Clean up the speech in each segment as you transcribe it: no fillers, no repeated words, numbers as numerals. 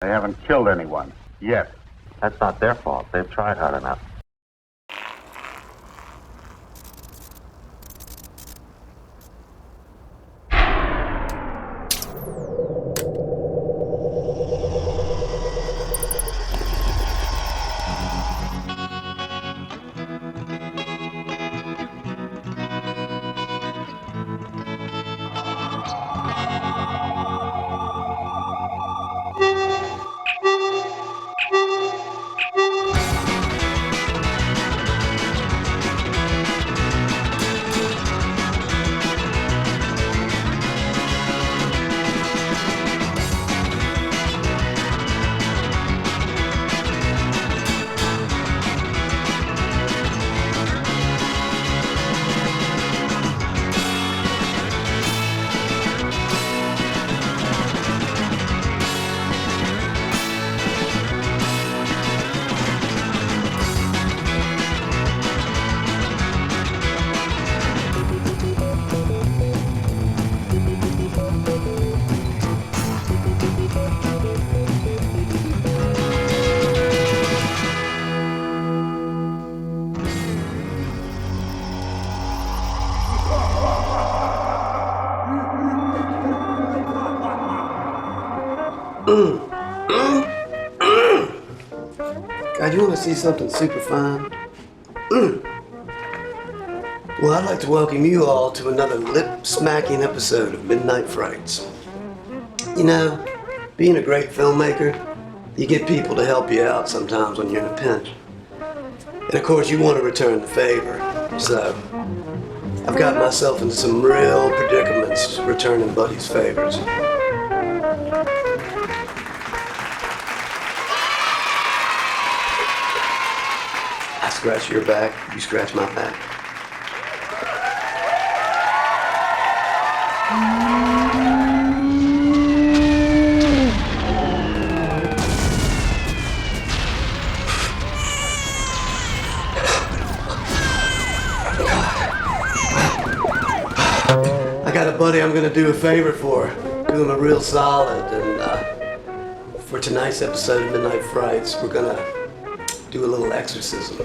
They haven't killed anyone yet. That's not their fault. They've tried hard enough. God, you want to see something super fun? Well, I'd like to welcome you all to another lip-smacking episode of Midnight Frights. You know, being a great filmmaker, you get people to help you out sometimes when you're in a pinch. And of course, you want to return the favor. So, I've got myself into some real predicaments returning buddies' favors. I scratch your back, you scratch my back. I got a buddy I'm gonna do a favor for. Do him a real solid. And for tonight's episode of Midnight Frights, we're gonna do a little exorcism,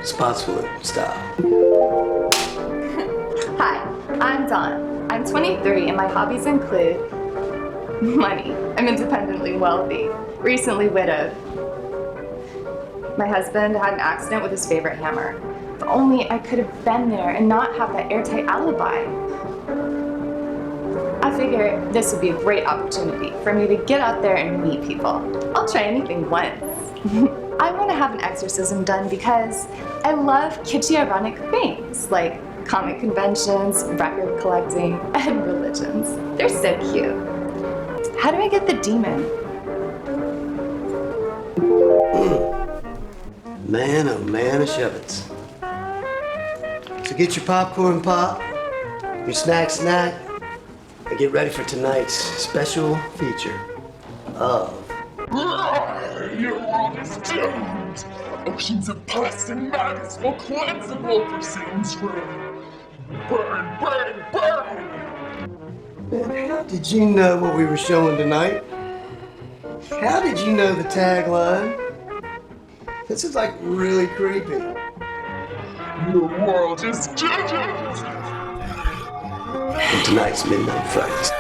Spotswoode style. Hi, I'm Dawn. I'm 23 and my hobbies include money. I'm independently wealthy, recently widowed. My husband had an accident with his favorite hammer. If only I could have been there and not have that airtight alibi. I figure this would be a great opportunity for me to get out there and meet people. I'll try anything once. I want to have an exorcism done because I love kitschy, ironic things like comic conventions, record collecting, and religions. They're so cute. How do I get the demon? Man, oh man, of shove-its. So get your popcorn pop, your snack, and get ready for tonight's special feature of... Your world is doomed! Oceans of pus and maggots will cleanse the world for Satan's room. Burn, burn, burn! Man, how did you know what we were showing tonight? How did you know the tagline? This is like really creepy. Your world is doomed! And tonight's Midnight Frights.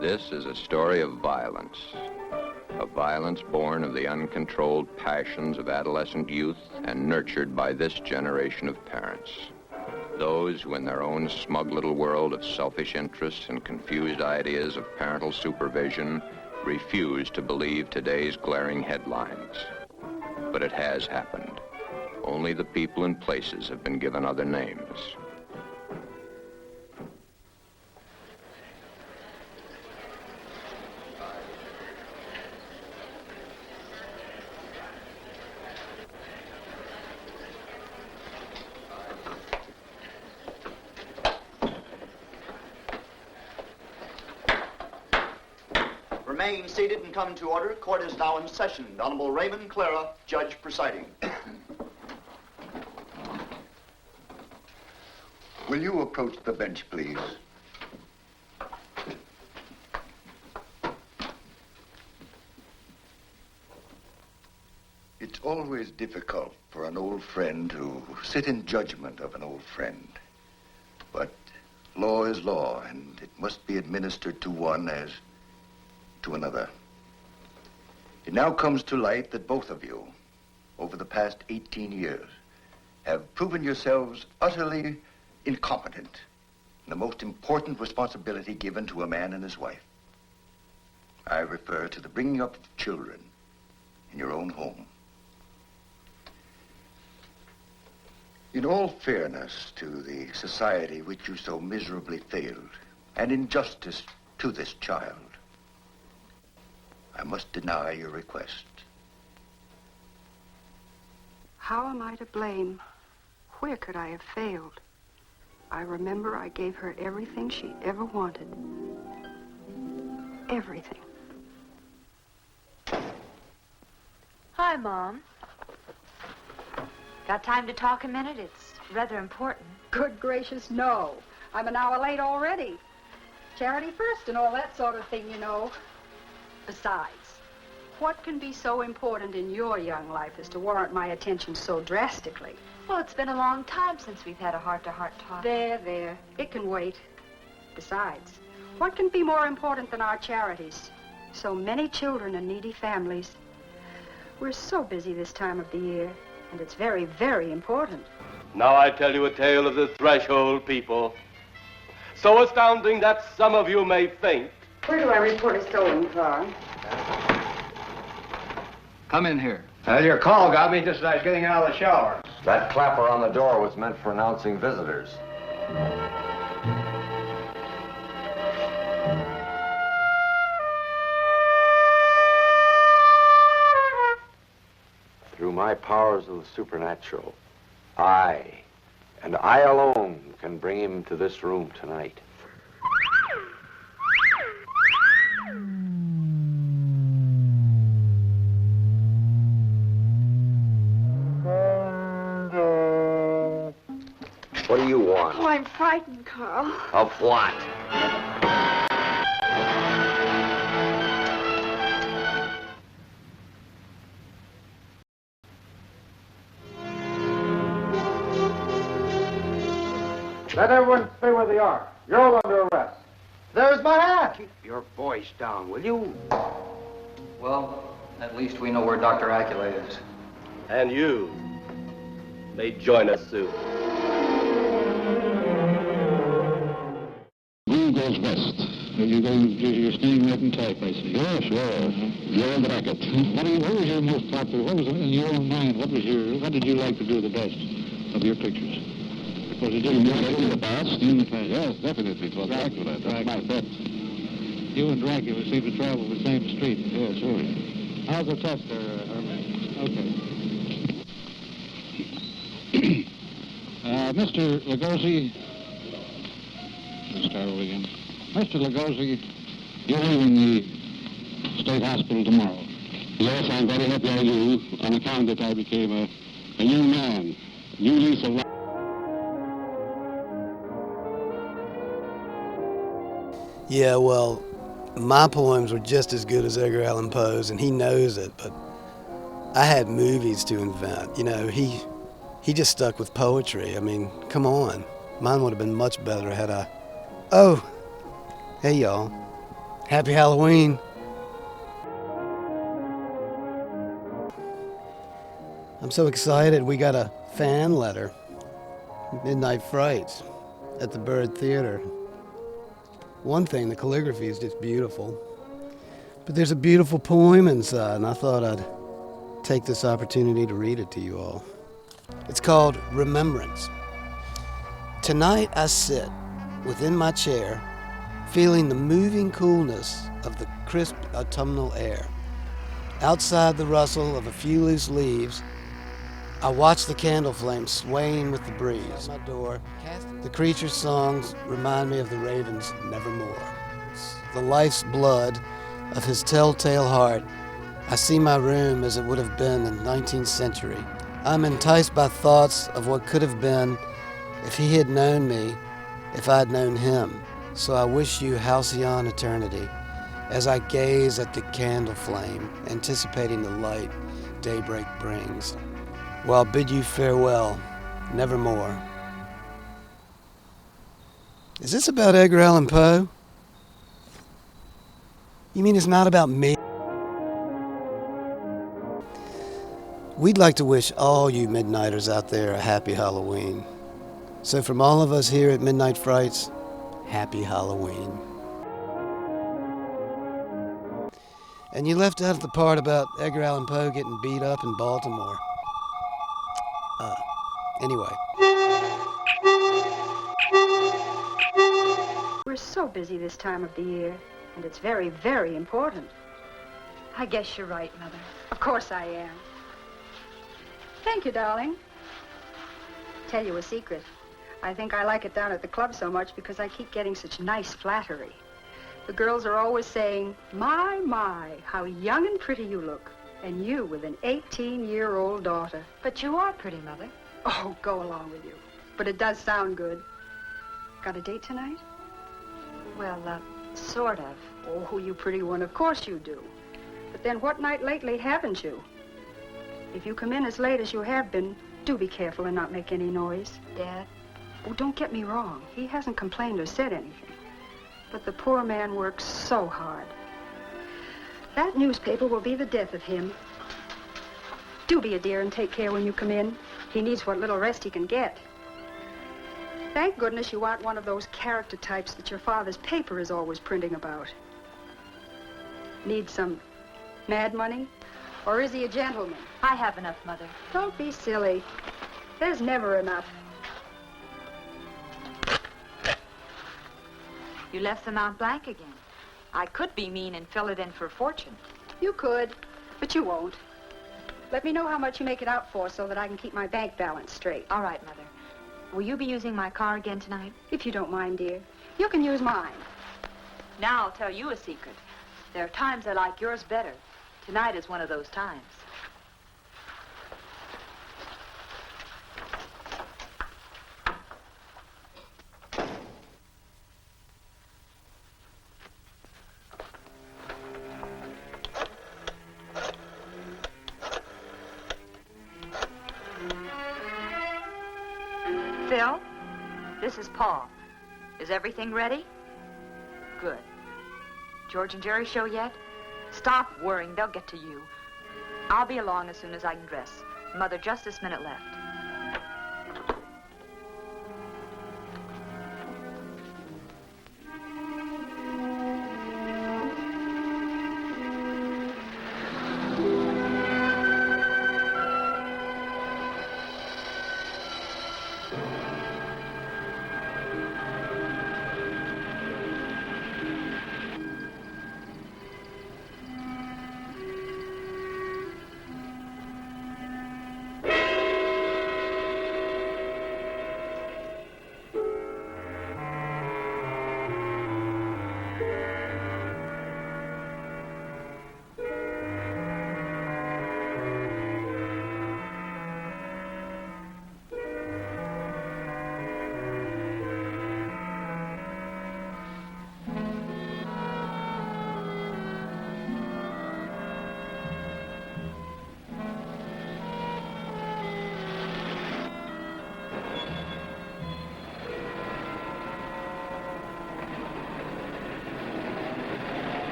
This is a story of violence born of the uncontrolled passions of adolescent youth and nurtured by this generation of parents. Those who in their own smug little world of selfish interests and confused ideas of parental supervision refuse to believe today's glaring headlines. But it has happened. Only the people and places have been given other names. Remain seated and come to order. Court is now in session. Honorable Raymond Clara, judge presiding. Will you approach the bench, please? It's always difficult for an old friend to sit in judgment of an old friend. But law is law, and it must be administered to one as to another. It now comes to light that both of you, over the past 18 years, have proven yourselves utterly incompetent in the most important responsibility given to a man and his wife. I refer to the bringing up of children in your own home. In all fairness to the society which you so miserably failed, and in justice to this child, I must deny your request. How am I to blame? Where could I have failed? I remember I gave her everything she ever wanted. Everything. Hi, Mom. Got time to talk a minute? It's rather important. Good gracious, no. I'm an hour late already. Charity first and all that sort of thing, you know. Besides, what can be so important in your young life as to warrant my attention so drastically? Well, it's been a long time since we've had a heart-to-heart talk. There. It can wait. Besides, what can be more important than our charities? So many children and needy families. We're so busy this time of the year, and it's very, very important. Now I tell you a tale of the threshold people. So astounding that some of you may faint. Where do I report a stolen car? Come in here. Well, your call got me just as I was getting out of the shower. That clapper on the door was meant for announcing visitors. Through my powers of the supernatural, I, and I alone, can bring him to this room tonight. What do you want? Oh, I'm frightened, Carl. Of what? Let everyone stay where they are. You're all under arrest. There's my hat. Keep your voice down, will you? Well, at least we know where Dr. Acula is. And you may join us soon. Who goes west? You're staying right in type, I see. Yes, sure. You're in bracket. What was your most popular, what was in your own mind, what did you like to do the best of your pictures? Was it in the past? In the past, yes, definitely. It was Dracula. That's my bet. You and Dracula seem to travel the same street. Yeah, sure. How's the test there, Herman? Okay. Mr. Lugosi, let's start over again. Mr. Lugosi, you're leaving the state hospital tomorrow. Yes, I'm very happy I do, on account that I became a new man, new lease of life. Yeah, well, my poems were just as good as Edgar Allan Poe's, and he knows it, but I had movies to invent. You know, he just stuck with poetry. I mean, come on. Mine would have been much better had I... Oh, hey, y'all. Happy Halloween. I'm so excited. We got a fan letter. Midnight Frights at the Bird Theater. One thing, the calligraphy is just beautiful. But there's a beautiful poem inside, and I thought I'd take this opportunity to read it to you all. It's called Remembrance. Tonight I sit within my chair, feeling the moving coolness of the crisp autumnal air. Outside the rustle of a few loose leaves, I watch the candle flame swaying with the breeze. At my door, the creature's songs remind me of the raven's nevermore. The life's blood of his telltale heart. I see my room as it would have been in the 19th century. I'm enticed by thoughts of what could have been if he had known me, if I'd known him. So I wish you halcyon eternity as I gaze at the candle flame, anticipating the light daybreak brings. Well, I'll bid you farewell, nevermore. Is this about Edgar Allan Poe? You mean it's not about me? We'd like to wish all you Midnighters out there a happy Halloween. So from all of us here at Midnight Frights, happy Halloween. And you left out the part about Edgar Allan Poe getting beat up in Baltimore. Anyway. We're so busy this time of the year, and it's very, very important. I guess you're right, Mother. Of course I am. Thank you, darling. Tell you a secret. I think I like it down at the club so much because I keep getting such nice flattery. The girls are always saying, my, how young and pretty you look. And you with an 18-year-old daughter. But you are pretty, Mother. Oh, go along with you. But it does sound good. Got a date tonight? Well, sort of. Oh, you pretty one, of course you do. But then what night lately haven't you? If you come in as late as you have been, do be careful and not make any noise. Dad? Oh, don't get me wrong. He hasn't complained or said anything. But the poor man works so hard. That newspaper will be the death of him. Do be a dear and take care when you come in. He needs what little rest he can get. Thank goodness you aren't one of those character types that your father's paper is always printing about. Need some mad money? Or is he a gentleman? I have enough, Mother. Don't be silly. There's never enough. You left the Mount Blanc again. I could be mean and fill it in for a fortune. You could, but you won't. Let me know how much you make it out for so that I can keep my bank balance straight. All right, Mother. Will you be using my car again tonight? If you don't mind, dear. You can use mine. Now I'll tell you a secret. There are times I like yours better. Tonight is one of those times. Phil, this is Paul. Is everything ready? Good. George and Jerry show yet? Stop worrying, they'll get to you. I'll be along as soon as I can dress. Mother, just this minute left.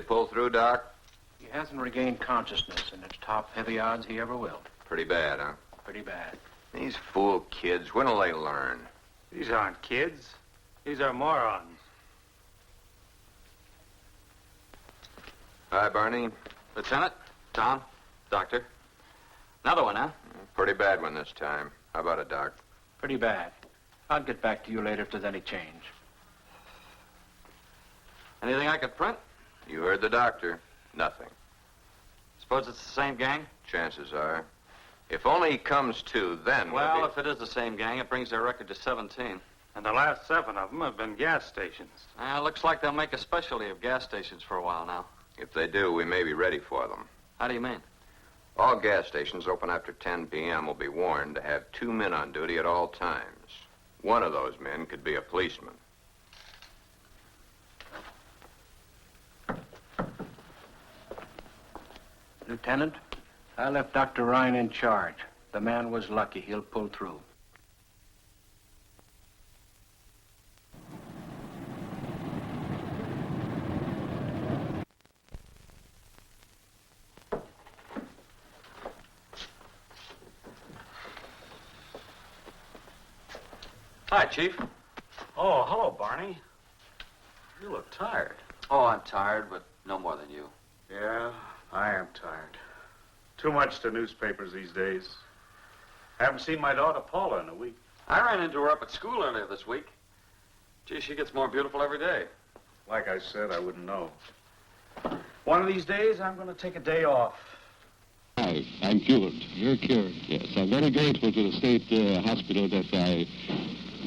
pull through, Doc? He hasn't regained consciousness, and it's top heavy odds he ever will. Pretty bad, huh? Pretty bad. These fool kids, when'll they learn? These aren't kids. These are morons. Hi, Barney. Lieutenant, Tom, Doctor. Another one, huh? Pretty bad one this time. How about it, Doc? Pretty bad. I'll get back to you later if there's any change. Anything I could print? You heard the doctor. Nothing. Suppose it's the same gang? Chances are. If only he comes to, then... Well, if it is the same gang, it brings their record to 17. And the last 7 of them have been gas stations. Looks like they'll make a specialty of gas stations for a while now. If they do, we may be ready for them. How do you mean? All gas stations open after 10 p.m. will be warned to have 2 men on duty at all times. One of those men could be a policeman. Lieutenant, I left Dr. Ryan in charge. The man was lucky. He'll pull through. Hi, Chief. Oh, hello, Barney. You look tired. Oh, I'm tired, but no more than you. Yeah, I am tired. Too much to newspapers these days. Haven't seen my daughter Paula in a week. I ran into her up at school earlier this week. Gee, she gets more beautiful every day. Like I said, I wouldn't know. One of these days, I'm going to take a day off. I'm cured. You're cured? Yes. I'm very grateful to the state hospital that they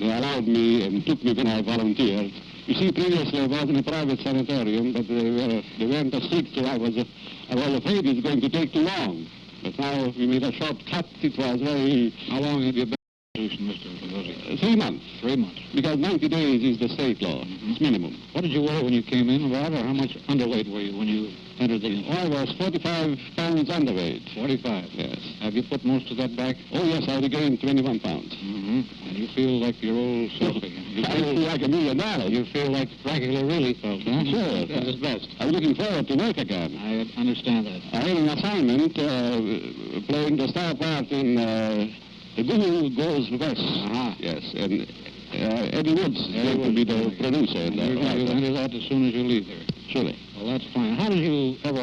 allowed me and took me when I volunteered. You see, previously I was in a private sanatorium, but they weren't as strict, so I was afraid it was going to take too long. But now we made a short cut. It was very... How long have you been in Mr. Rossi? 3 months. 3 months. Because 90 days is the state law. It's minimum. What did you weigh when you came in, Rob, or how much underweight were you when you entered the... Oh, I was 45 pounds underweight. 45? Yes. Have you put most of that back? Oh, yes, I regained 21 pounds. Mm-hmm. And you feel like your old self again. I feel like $1 million. You feel like practically really felt, huh? Sure. That's his best. I'm looking forward to work again. I understand that. I had an assignment playing the star part in The Guru Goes West. Uh-huh. Yes, and Eddie Woods will be the producer. You'll handle that as soon as you leave here. Surely. Well, that's fine. How did you ever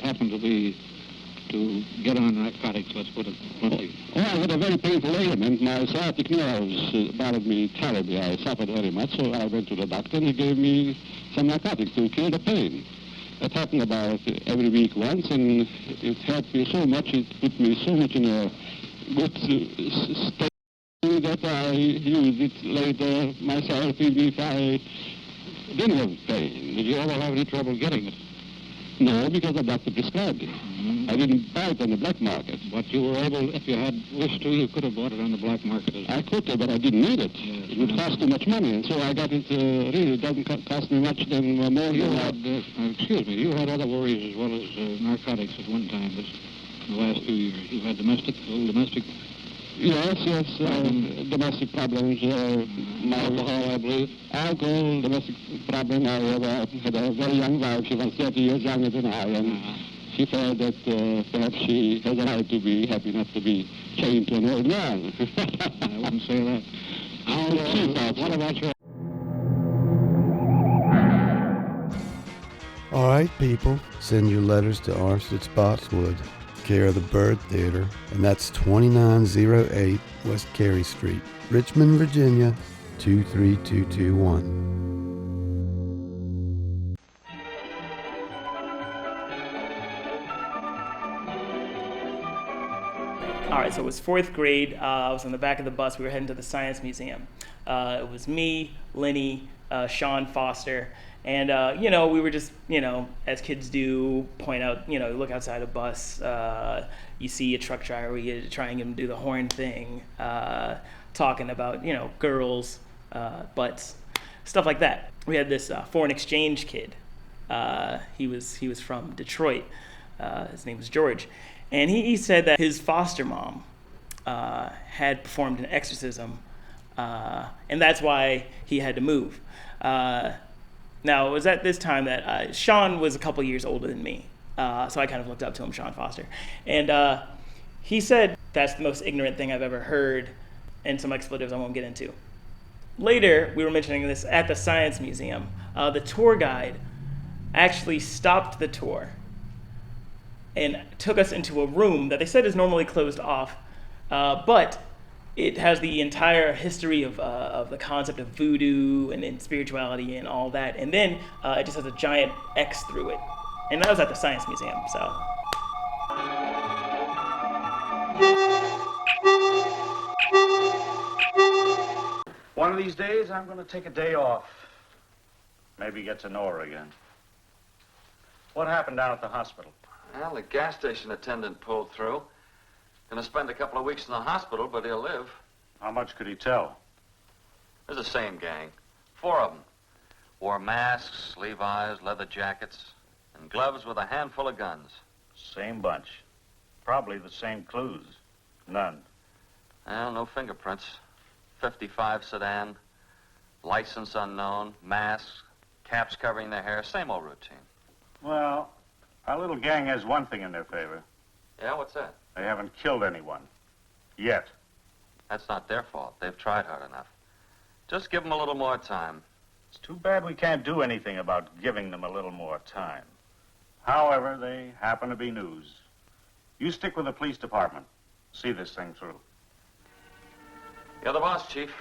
happen to get on narcotics, let's put it bluntly? Oh, I had a very painful ailment. My sciatic nerves bothered me terribly. I suffered very much, so I went to the doctor and he gave me some narcotics to kill the pain. That happened about every week once, and it helped me so much, it put me so much in a good state that I used it later myself, even if I didn't have pain. Did you ever have any trouble getting it? No, because the doctor prescribed it. Mm-hmm. I didn't buy it on the black market. But you were able, if you had wished to, you could have bought it on the black market as well. I could have, but I didn't need it. Yes, it would cost too much money, and so I got it, really, it doesn't cost me much than more. You had, excuse me, you had other worries as well as narcotics at one time, but in the last 2 years. You had domestic. Yes, domestic problems, alcohol, I believe. Alcohol, domestic problem. I had a very young wife. She was 30 years younger than I, and she felt that perhaps she has a right to be happy, not to be chained to an old man. I wouldn't say that. What about your... All right, people, send your letters to Arst at Spotswood, care of the Bird Theater, and that's 2908 West Carey Street, Richmond, Virginia, 23221. All right, so it was 4th grade. I was on the back of the bus. We were heading to the Science Museum. It was me, Lenny, Sean Foster, and, we were just, as kids do, point out, look outside a bus, you see a truck driver, you try and get him to do the horn thing, talking about, girls, butts, stuff like that. We had this foreign exchange kid. He was from Detroit. His name was George. And he said that his foster mom had performed an exorcism, and that's why he had to move. Now, it was at this time that Sean was a couple years older than me, so I kind of looked up to him, Sean Foster. And he said, "That's the most ignorant thing I've ever heard," and some expletives I won't get into. Later, we were mentioning this at the Science Museum. The tour guide actually stopped the tour and took us into a room that they said is normally closed off, but it has the entire history of the concept of voodoo and spirituality and all that, and then it just has a giant X through it. And that was at the Science Museum, so. One of these days, I'm going to take a day off. Maybe get to know her again. What happened down at the hospital? Well, the gas station attendant pulled through. Gonna spend a couple of weeks in the hospital, but he'll live. How much could he tell? They're the same gang. 4 of them. Wore masks, Levi's, leather jackets, and gloves with a handful of guns. Same bunch. Probably the same clues. None. Well, no fingerprints. 55 sedan, license unknown, masks, caps covering their hair, same old routine. Well, our little gang has one thing in their favor. Yeah, what's that? They haven't killed anyone. Yet. That's not their fault. They've tried hard enough. Just give them a little more time. It's too bad we can't do anything about giving them a little more time. However, they happen to be news. You stick with the police department. See this thing through. You're the boss, Chief.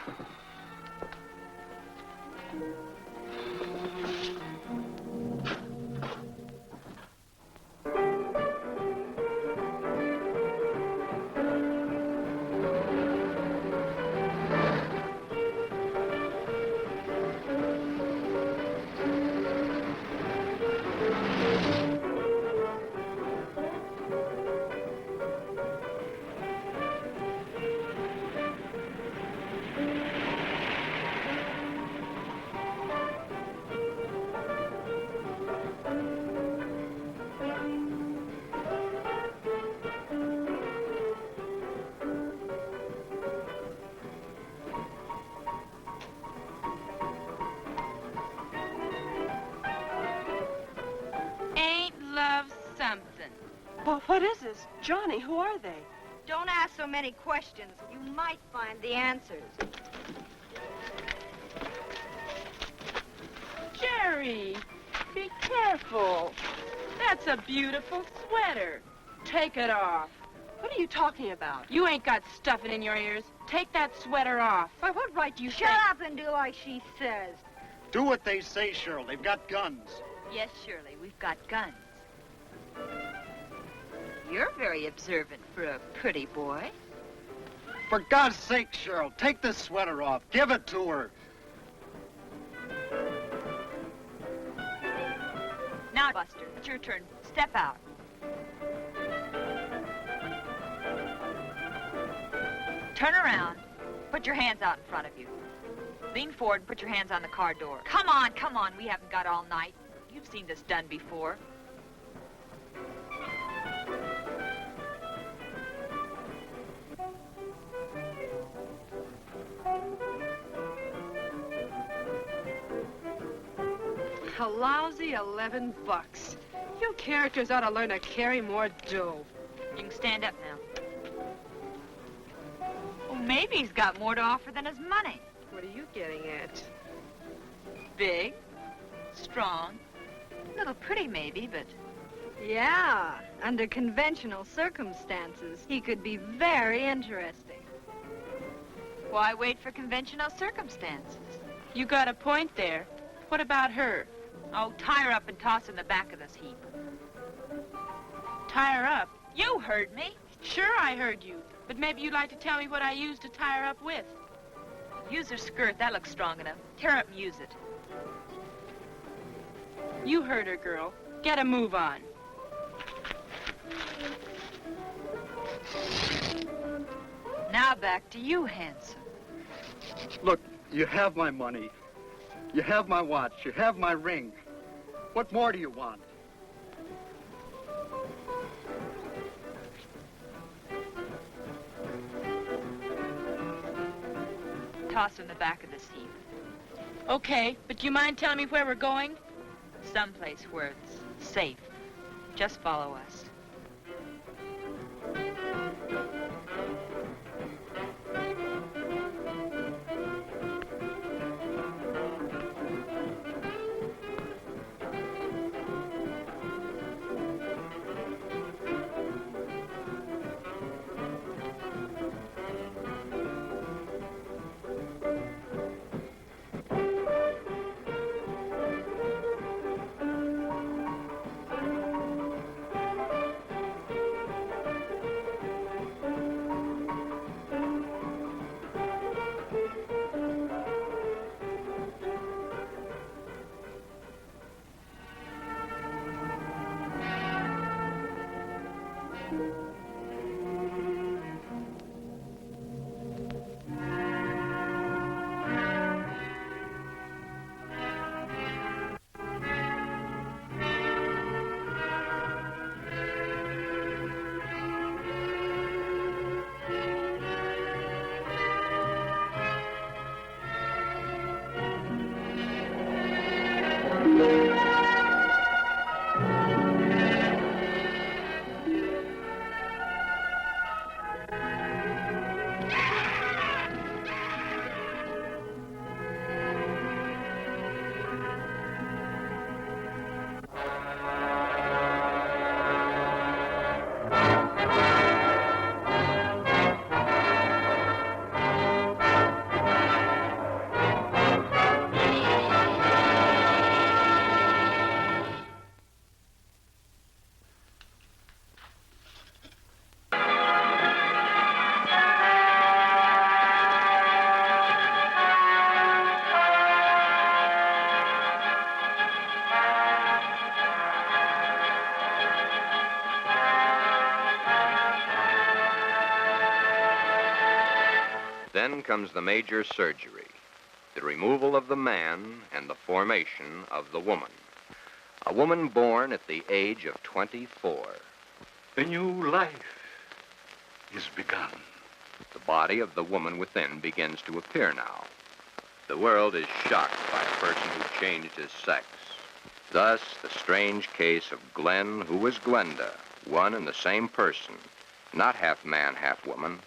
Well, what is this? Johnny, who are they? Don't ask so many questions. You might find the answers. Jerry, be careful. That's a beautiful sweater. Take it off. What are you talking about? You ain't got stuffing in your ears. Take that sweater off. By what right do you Shut up and do like she says. Do what they say, Cheryl. They've got guns. Yes, Shirley, we've got guns. You're very observant for a pretty boy. For God's sake, Cheryl, take this sweater off. Give it to her. Now, Buster, it's your turn. Step out. Turn around. Put your hands out in front of you. Lean forward and put your hands on the car door. Come on, come on. We haven't got all night. You've seen this done before. A lousy $11. You characters ought to learn to carry more dough. You can stand up now. Well, maybe he's got more to offer than his money. What are you getting at? Big, strong, a little pretty maybe, but... Yeah, under conventional circumstances, he could be very interesting. Why wait for conventional circumstances? You got a point there. What about her? Oh, tie her up and toss her in the back of this heap. Tie her up? You heard me. Sure, I heard you. But maybe you'd like to tell me what I used to tie her up with. Use her skirt. That looks strong enough. Tear up and use it. You heard her, girl. Get a move on. Now back to you, handsome. Look, you have my money. You have my watch. You have my ring. What more do you want? Toss her in the back of this heap. Okay, but do you mind telling me where we're going? Someplace where it's safe. Just follow us. Then comes the major surgery, the removal of the man and the formation of the woman. A woman born at the age of 24. A new life is begun. The body of the woman within begins to appear now. The world is shocked by a person who changed his sex. Thus, the strange case of Glenn, who was Glenda, one and the same person, not half man, half woman,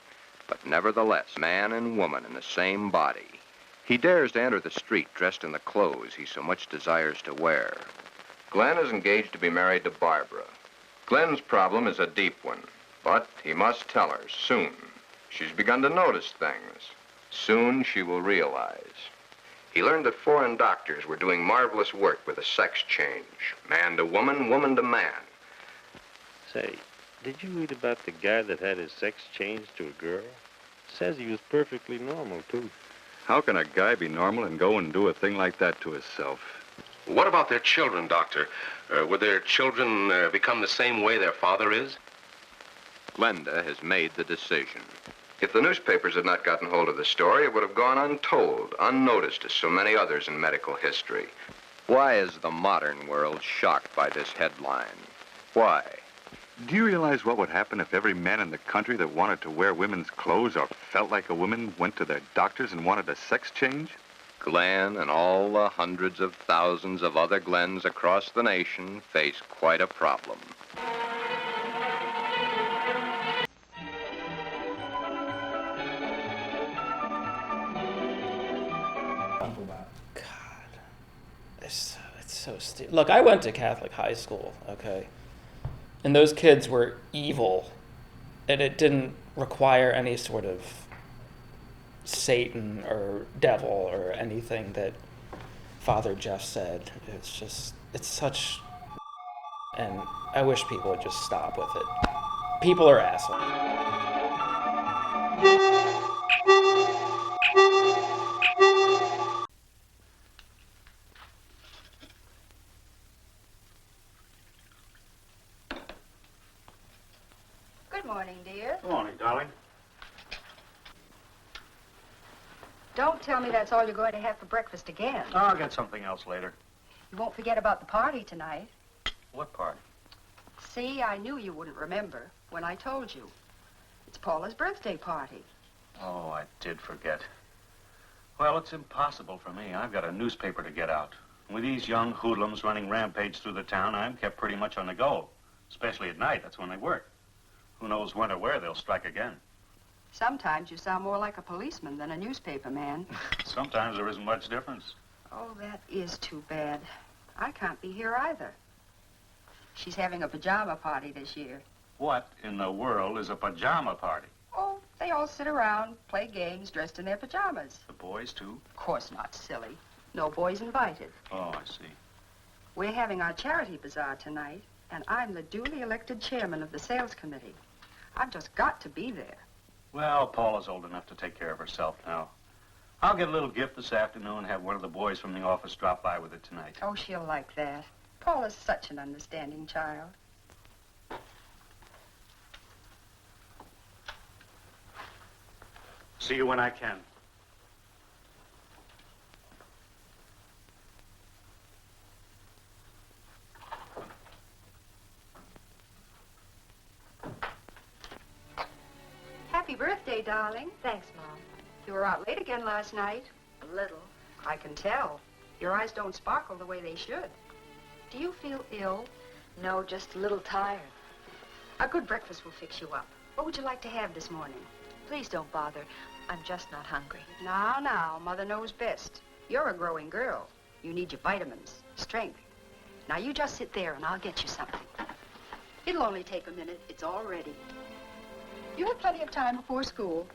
but nevertheless man and woman in the same body. He dares to enter the street dressed in the clothes he so much desires to wear. Glenn is engaged to be married to Barbara. Glenn's problem is a deep one, but he must tell her soon. She's begun to notice things. Soon she will realize. He learned that foreign doctors were doing marvelous work with a sex change. Man to woman, woman to man. Say, did you read about the guy that had his sex changed to a girl? Says he was perfectly normal, too. How can a guy be normal and go and do a thing like that to himself? What about their children, Doctor? Would their children become the same way their father is? Glenda has made the decision. If the newspapers had not gotten hold of the story, it would have gone untold, unnoticed as so many others in medical history. Why is the modern world shocked by this headline? Why? Do you realize what would happen if every man in the country that wanted to wear women's clothes or felt like a woman went to their doctors and wanted a sex change? Glenn and all the hundreds of thousands of other Glens across the nation face quite a problem. It's so stupid. Look, I went to Catholic high school, okay? And those kids were evil. And it didn't require any sort of Satan or devil or anything that Father Jeff said. It's such... And I wish people would just stop with it. People are assholes. Good morning, dear. Good morning, darling. Don't tell me that's all you're going to have for breakfast again. Oh, I'll get something else later. You won't forget about the party tonight. What party? See, I knew you wouldn't remember when I told you. It's Paula's birthday party. Oh, I did forget. Well, it's impossible for me. I've got a newspaper to get out. With these young hoodlums running rampage through the town, I'm kept pretty much on the go. Especially at night, that's when they work. Who knows when or where they'll strike again. Sometimes you sound more like a policeman than a newspaper man. Sometimes there isn't much difference. Oh, that is too bad. I can't be here either. She's having a pajama party this year. What in the world is a pajama party? Oh, they all sit around, play games, dressed in their pajamas. The boys, too? Of course not, silly. No boys invited. Oh, I see. We're having our charity bazaar tonight, and I'm the duly elected chairman of the sales committee. I've just got to be there. Well, Paula's old enough to take care of herself now. I'll get a little gift this afternoon and have one of the boys from the office drop by with it tonight. Oh, she'll like that. Paula's such an understanding child. See you when I can. Happy birthday, darling. Thanks, Mom. You were out late again last night. A little. I can tell. Your eyes don't sparkle the way they should. Do you feel ill? No, just a little tired. A good breakfast will fix you up. What would you like to have this morning? Please don't bother. I'm just not hungry. Now, Mother knows best. You're a growing girl. You need your vitamins, strength. Now, you just sit there and I'll get you something. It'll only take a minute. It's all ready. You have plenty of time before school.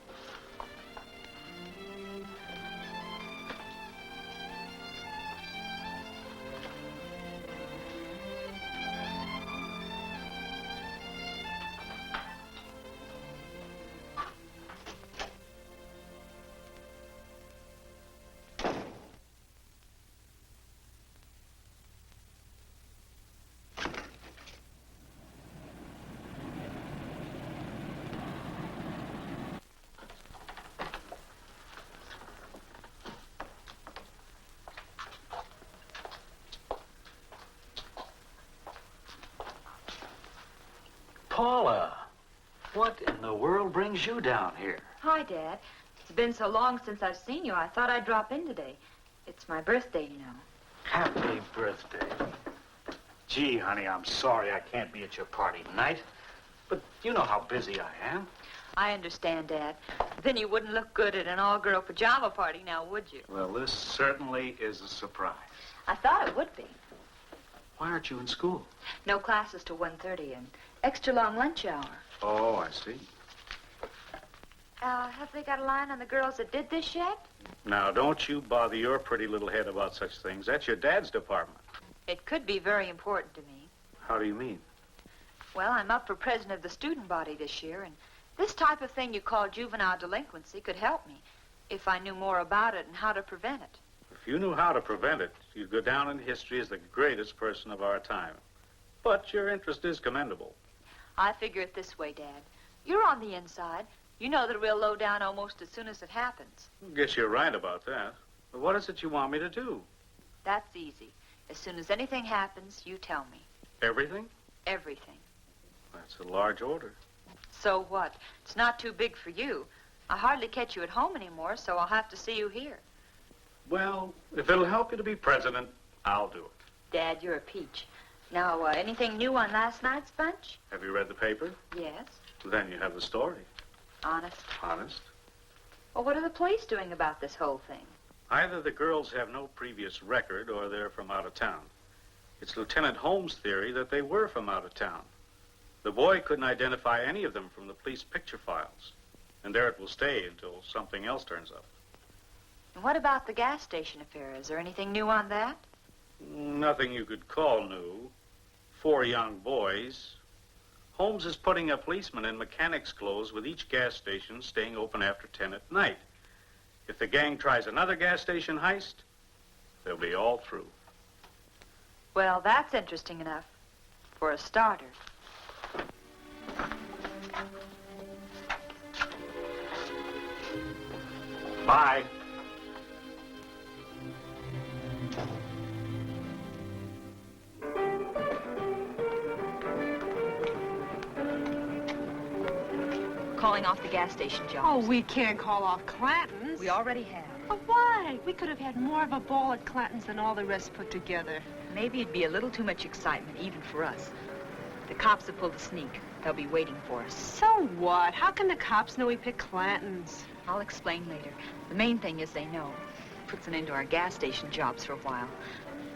Paula, what in the world brings you down here? Hi, Dad. It's been so long since I've seen you, I thought I'd drop in today. It's my birthday, you know. Happy birthday. Gee, honey, I'm sorry I can't be at your party tonight. But you know how busy I am. I understand, Dad. Then you wouldn't look good at an all-girl pajama party now, would you? Well, this certainly is a surprise. I thought it would be. Why aren't you in school? No classes till 1:30 and extra long lunch hour. Oh, I see. Have they got a line on the girls that did this yet? Now, don't you bother your pretty little head about such things. That's your dad's department. It could be very important to me. How do you mean? Well, I'm up for president of the student body this year, and this type of thing you call juvenile delinquency could help me if I knew more about it and how to prevent it. If you knew how to prevent it, you'd go down in history as the greatest person of our time. But your interest is commendable. I figure it this way, Dad. You're on the inside. You know that we'll low down almost as soon as it happens. Guess you're right about that. But what is it you want me to do? That's easy. As soon as anything happens, you tell me. Everything? Everything. That's a large order. So what? It's not too big for you. I hardly catch you at home anymore, so I'll have to see you here. Well, if it'll help you to be president, I'll do it. Dad, you're a peach. Now, anything new on last night's bunch? Have you read the paper? Yes. Then you have the story. Honest? Honest. Well, what are the police doing about this whole thing? Either the girls have no previous record or they're from out of town. It's Lieutenant Holmes' theory that they were from out of town. The boy couldn't identify any of them from the police picture files. And there it will stay until something else turns up. And what about the gas station affair? Is there anything new on that? Nothing you could call new. 4 young boys. Holmes is putting a policeman in mechanic's clothes with each gas station staying open after 10 at night. If the gang tries another gas station heist, they'll be all through. Well, that's interesting enough. For a starter. Bye. Calling off the gas station jobs. Oh, we can't call off Clanton's. We already have. But why? We could have had more of a ball at Clanton's than all the rest put together. Maybe it'd be a little too much excitement, even for us. The cops have pulled a sneak. They'll be waiting for us. So what? How can the cops know we picked Clanton's? I'll explain later. The main thing is they know. Puts an end to our gas station jobs for a while.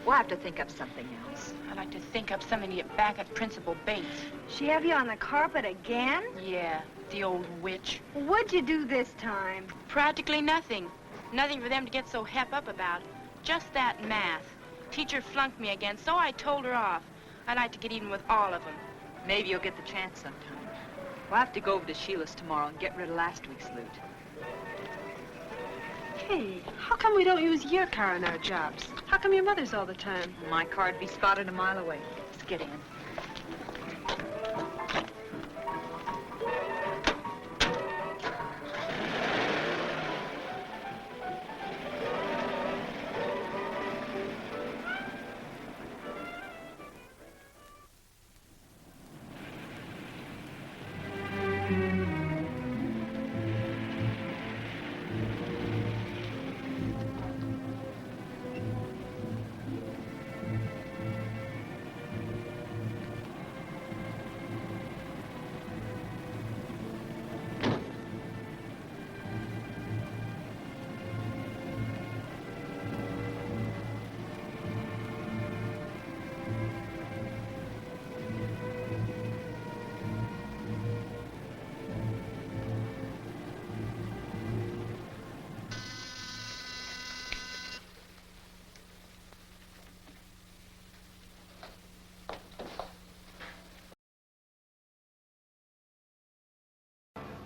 We'll have to think up something else. I'd like to think up something to get back at Principal Bates. She have you on the carpet again? Yeah, the old witch. What'd you do this time? Practically nothing. Nothing for them to get so hep up about. Just that math. Teacher flunked me again, so I told her off. I'd like to get even with all of them. Maybe you'll get the chance sometime. We'll have to go over to Sheila's tomorrow and get rid of last week's loot. Hey, how come we don't use your car in our jobs? How come your mother's all the time? My car'd be spotted a mile away. Let's get in.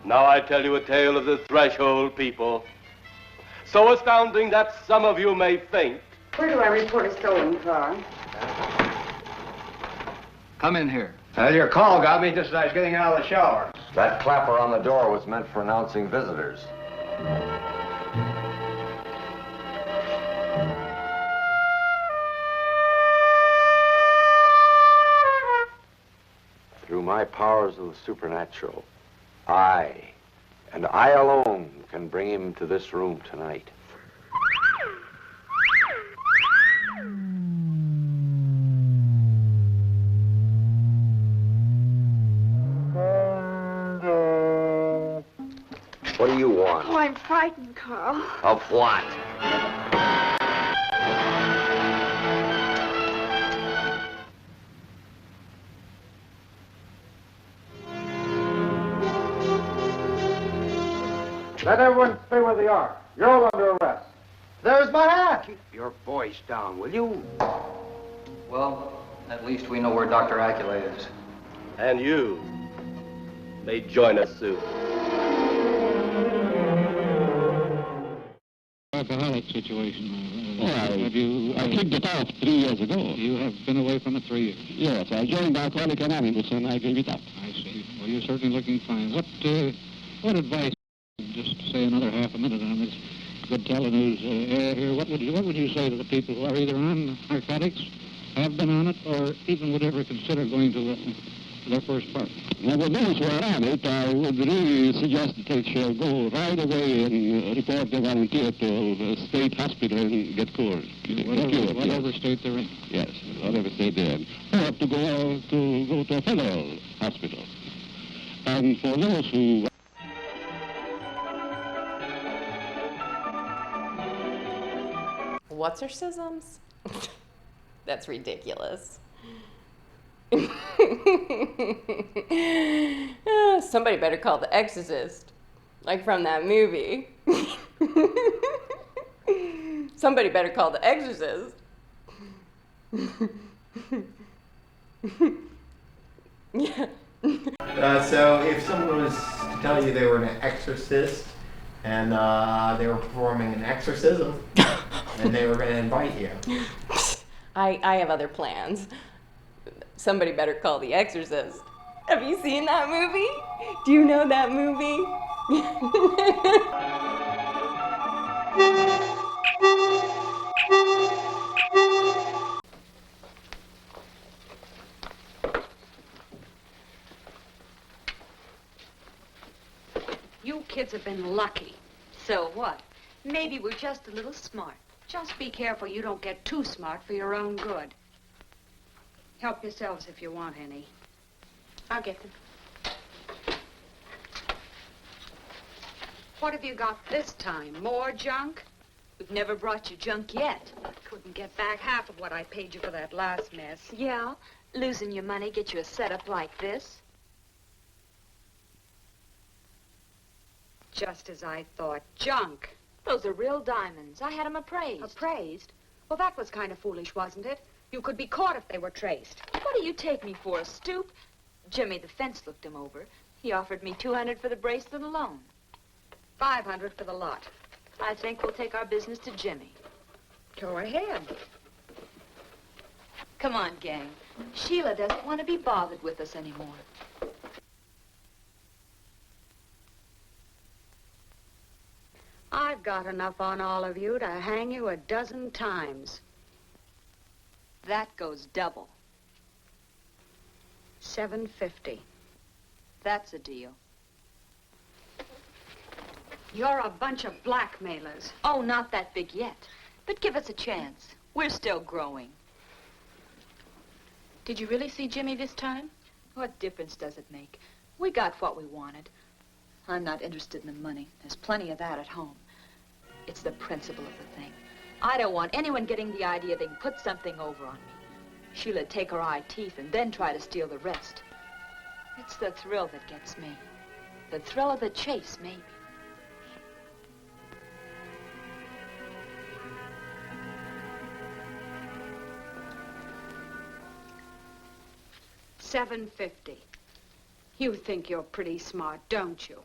Now I tell you a tale of the threshold people. So astounding that some of you may faint. Where do I report a stolen car? Come in here. Well, your call got me just as I was getting out of the shower. That clapper on the door was meant for announcing visitors. Through my powers of the supernatural, I, and I alone, can bring him to this room tonight. What do you want? Oh, I'm frightened, Carl. Of what? Let everyone stay where they are. You're all under arrest. There's my hat. Keep your voice down, will you? Well, at least we know where Dr. Acula is. And you may join us soon. Alcoholic situation. I kicked it off 3 years ago. You have been away from it 3 years? Yes, I joined Alcoholics Anonymous and I gave it up. I see. Well, you're certainly looking fine. What advice, just say another half a minute on this good telenews air here, what would you say to the people who are either on narcotics, have been on it, or even would ever consider going to their first part? Well, with those who are on it, I would really suggest that they shall go right away and report their volunteer to the state hospital and get cured. Whatever state they're in? Yes, whatever state they're in. Or have to go to a federal hospital. And for those who... What's-her-sisms? That's ridiculous. Somebody better call the exorcist. Like from that movie. Somebody better call the exorcist. Yeah. So if someone was to tell you they were an exorcist and they were performing an exorcism, and they were going to invite you. I have other plans. Somebody better call the exorcist. Have you seen that movie? Do you know that movie? You kids have been lucky. So what? Maybe we're just a little smart. Just be careful you don't get too smart for your own good. Help yourselves if you want any. I'll get them. What have you got this time? More junk? We've never brought you junk yet. Couldn't get back half of what I paid you for that last mess. Yeah, losing your money get you a setup like this. Just as I thought. Junk. Those are real diamonds. I had them appraised. Appraised? Well, that was kind of foolish, wasn't it? You could be caught if they were traced. What do you take me for, a stoop? Jimmy the fence looked him over. He offered me $200 for the bracelet alone. $500 for the lot. I think we'll take our business to Jimmy. Go ahead. Come on, gang. Sheila doesn't want to be bothered with us anymore. I've got enough on all of you to hang you a dozen times. That goes double. $750. That's a deal. You're a bunch of blackmailers. Oh, not that big yet. But give us a chance. We're still growing. Did you really see Jimmy this time? What difference does it make? We got what we wanted. I'm not interested in the money. There's plenty of that at home. It's the principle of the thing. I don't want anyone getting the idea they can put something over on me. Sheila'd take her eye teeth and then try to steal the rest. It's the thrill that gets me. The thrill of the chase, maybe. $750. You think you're pretty smart, don't you?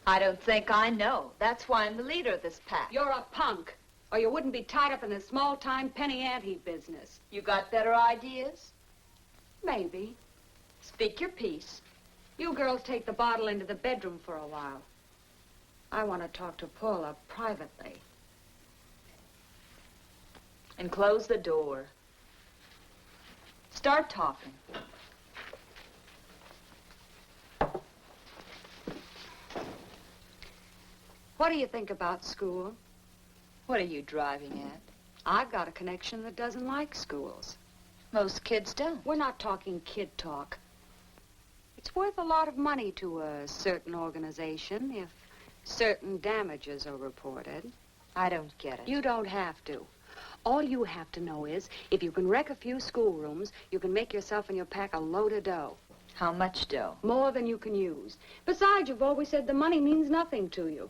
I don't think I know. That's why I'm the leader of this pack. You're a punk, or you wouldn't be tied up in this small-time penny ante business. You got better ideas? Maybe. Speak your piece. You girls take the bottle into the bedroom for a while. I want to talk to Paula privately. And close the door. Start talking. What do you think about school? What are you driving at? I've got a connection that doesn't like schools. Most kids don't. We're not talking kid talk. It's worth a lot of money to a certain organization if certain damages are reported. I don't get it. You don't have to. All you have to know is, if you can wreck a few schoolrooms, you can make yourself and your pack a load of dough. How much dough? More than you can use. Besides, you've always said the money means nothing to you.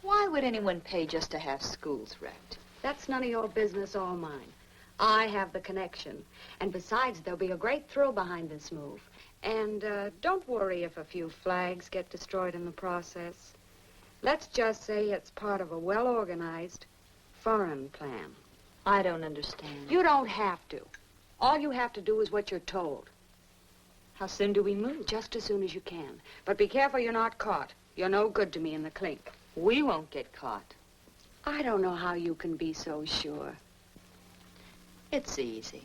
Why would anyone pay just to have schools wrecked? That's none of your business or mine. I have the connection. And besides, there'll be a great thrill behind this move. And don't worry if a few flags get destroyed in the process. Let's just say it's part of a well-organized foreign plan. I don't understand. You don't have to. All you have to do is what you're told. How soon do we move? Just as soon as you can. But be careful you're not caught. You're no good to me in the clink. We won't get caught. I don't know how you can be so sure. It's easy.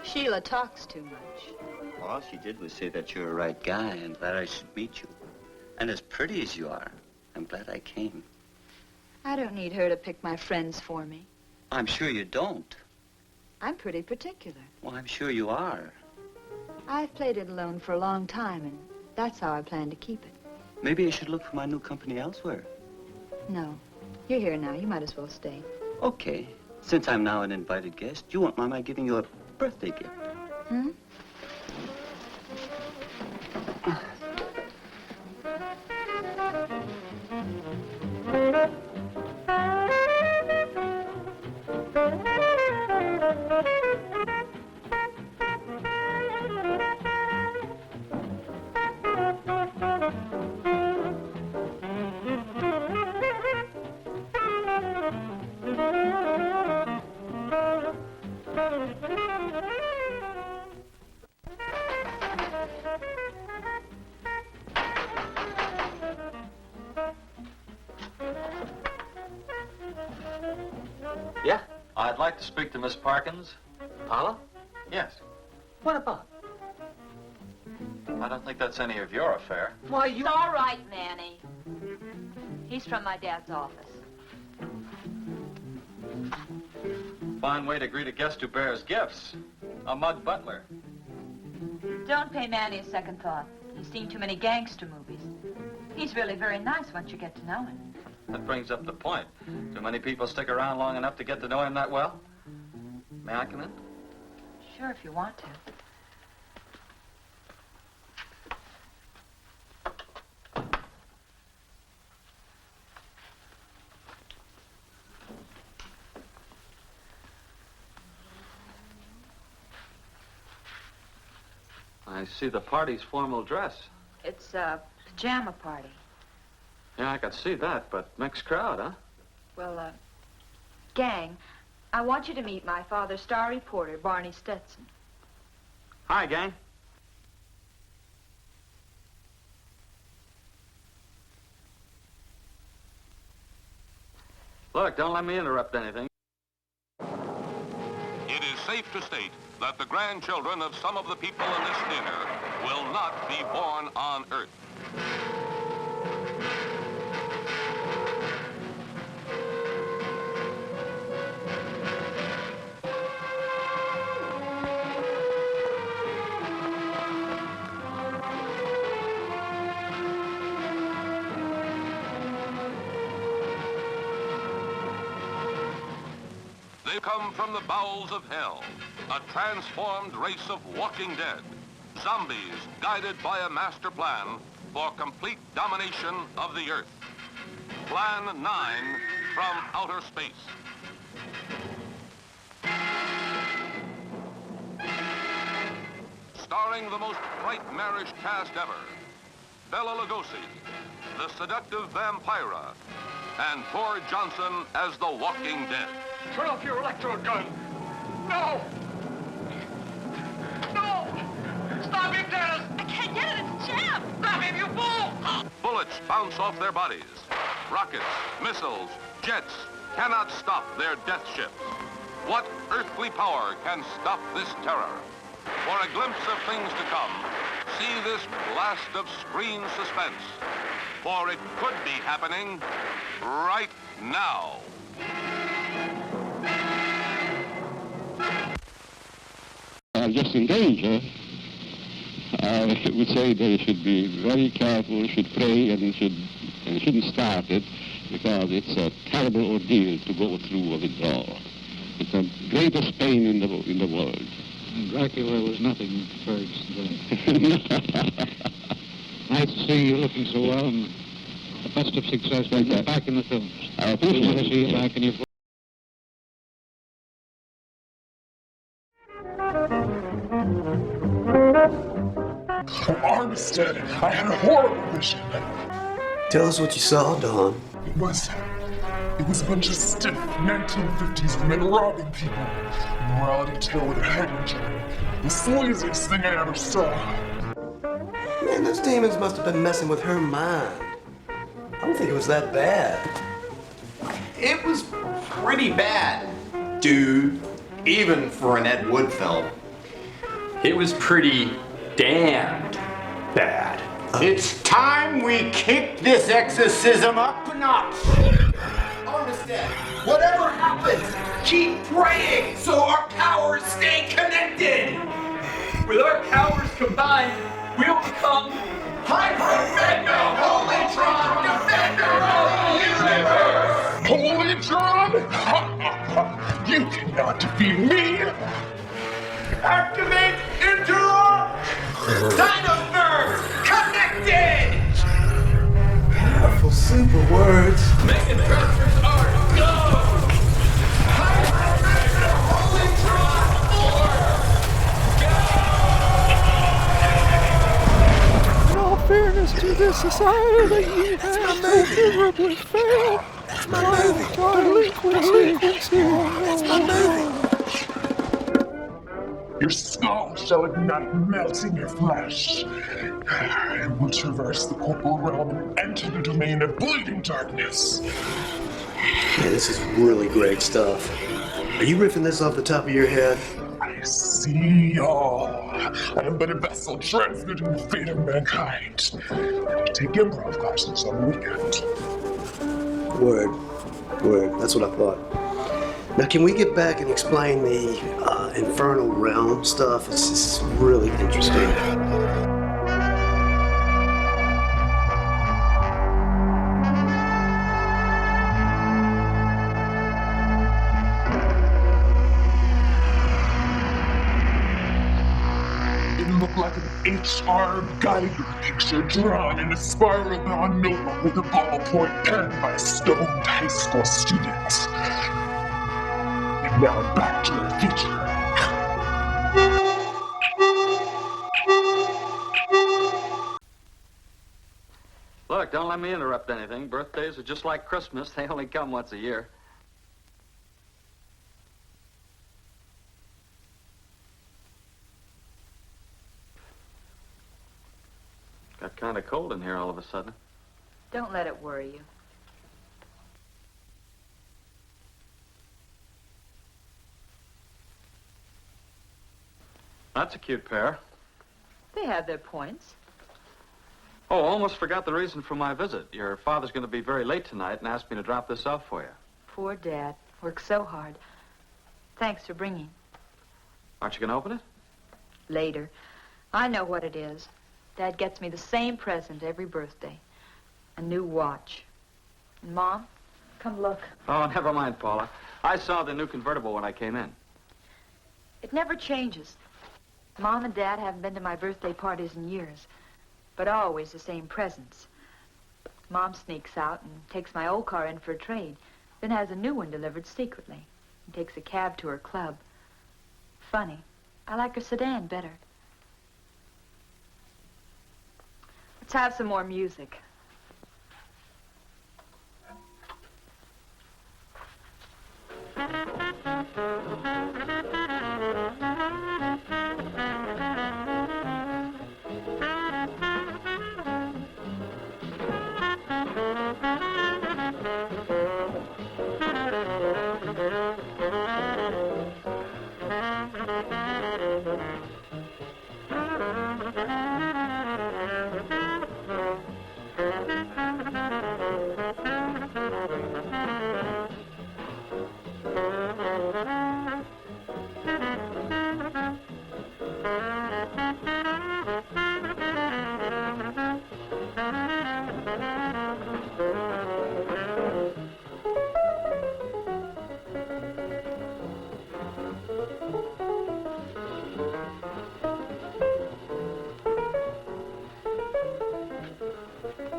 Sheila talks too much. All she did was say that you're a right guy and that I should meet you. And as pretty as you are, I'm glad I came. I don't need her to pick my friends for me. I'm sure you don't. I'm pretty particular. Well, I'm sure you are. I've played it alone for a long time, and that's how I plan to keep it. Maybe I should look for my new company elsewhere. No. You're here now. You might as well stay. Okay. Since I'm now an invited guest, you won't mind my giving you a birthday gift. Hmm? Yeah, I'd like to speak to Miss Parkins. Paula? Yes. What about? I don't think that's any of your affair. Why, It's all right, Manny. He's from my dad's office. Fine way to greet a guest who bears gifts. A mud butler. Don't pay Manny a second thought. He's seen too many gangster movies. He's really very nice once you get to know him. That brings up the point. Too many people stick around long enough to get to know him that well? May I come in? Sure, if you want to. I see the party's formal dress. It's a pajama party. Yeah, I could see that, but mixed crowd, huh? Well, gang, I want you to meet my father's star reporter, Barney Stetson. Hi, gang. Look, don't let me interrupt anything. It is safe to state that the grandchildren of some of the people in this dinner will not be born on Earth. They come from the bowels of hell, a transformed race of walking dead, zombies guided by a master plan for complete domination of the Earth. Plan 9 from outer space. Starring the most nightmarish cast ever, Bela Lugosi, the seductive Vampira, and Thor Johnson as the Walking Dead. Turn off your electro gun! No! No! Stop it, Dennis! I can't get it, it's jammed! Stop him, you fool! Bullets bounce off their bodies. Rockets, missiles, jets cannot stop their death ships. What earthly power can stop this terror? For a glimpse of things to come, see this blast of screen suspense. For it could be happening right now. Just in danger, I would say they should be very careful, should pray, and shouldn't start it, because it's a terrible ordeal to go through a withdrawal. It's the greatest pain in the world. And Dracula was nothing compared to that. Nice to see you looking so well, and the best of success. We'll get back in the films. I appreciate it. See you back in your. Armistead, I had a horrible vision. Tell us what you saw, Don. It was a bunch of stiff 1950s men robbing people. Morality tale with a head injury. The sleaziest thing I ever saw. Man, those demons must have been messing with her mind. I don't think it was that bad. It was pretty bad, dude. Even for an Ed Wood film. It was pretty damned bad. It's time we kick this exorcism up a notch. Armistead, whatever happens, keep praying so our powers stay connected. With our powers combined, we'll become Hybrid Magna Holytron, Defender of the Universe! Holytron? You cannot defeat me! Activate interlock! Dinosaurs connected! Powerful super words. Making transfers are go! In all fairness to this society, you have so miserably failed. That's my movie. Delinquency. That's my movie. Your skull shall ignite, melting your flesh. And will traverse the corporal realm and enter the domain of bleeding darkness. Man, this is really great stuff. Are you riffing this off the top of your head? I see all. I am but a vessel transmitting the fate of mankind. I take improv classes on the weekend. Word. That's what I thought. Now, can we get back and explain the infernal realm stuff? It's just really interesting. It looked like an H.R. Geiger picture drawn in a spiral bound notebook with a ballpoint pen by a stoned high school student. And now back to the future. Look, don't let me interrupt anything. Birthdays are just like Christmas. They only come once a year. Got kind of cold in here all of a sudden. Don't let it worry you. That's a cute pair. They have their points. Oh, almost forgot the reason for my visit. Your father's going to be very late tonight and asked me to drop this off for you. Poor Dad. Works so hard. Thanks for bringing. Aren't you going to open it? Later. I know what it is. Dad gets me the same present every birthday. A new watch. And Mom, come look. Oh, never mind, Paula. I saw the new convertible when I came in. It never changes. Mom and Dad haven't been to my birthday parties in years, but always the same presents. Mom sneaks out and takes my old car in for a trade, then has a new one delivered secretly, and takes a cab to her club. Funny, I like her sedan better. Let's have some more music.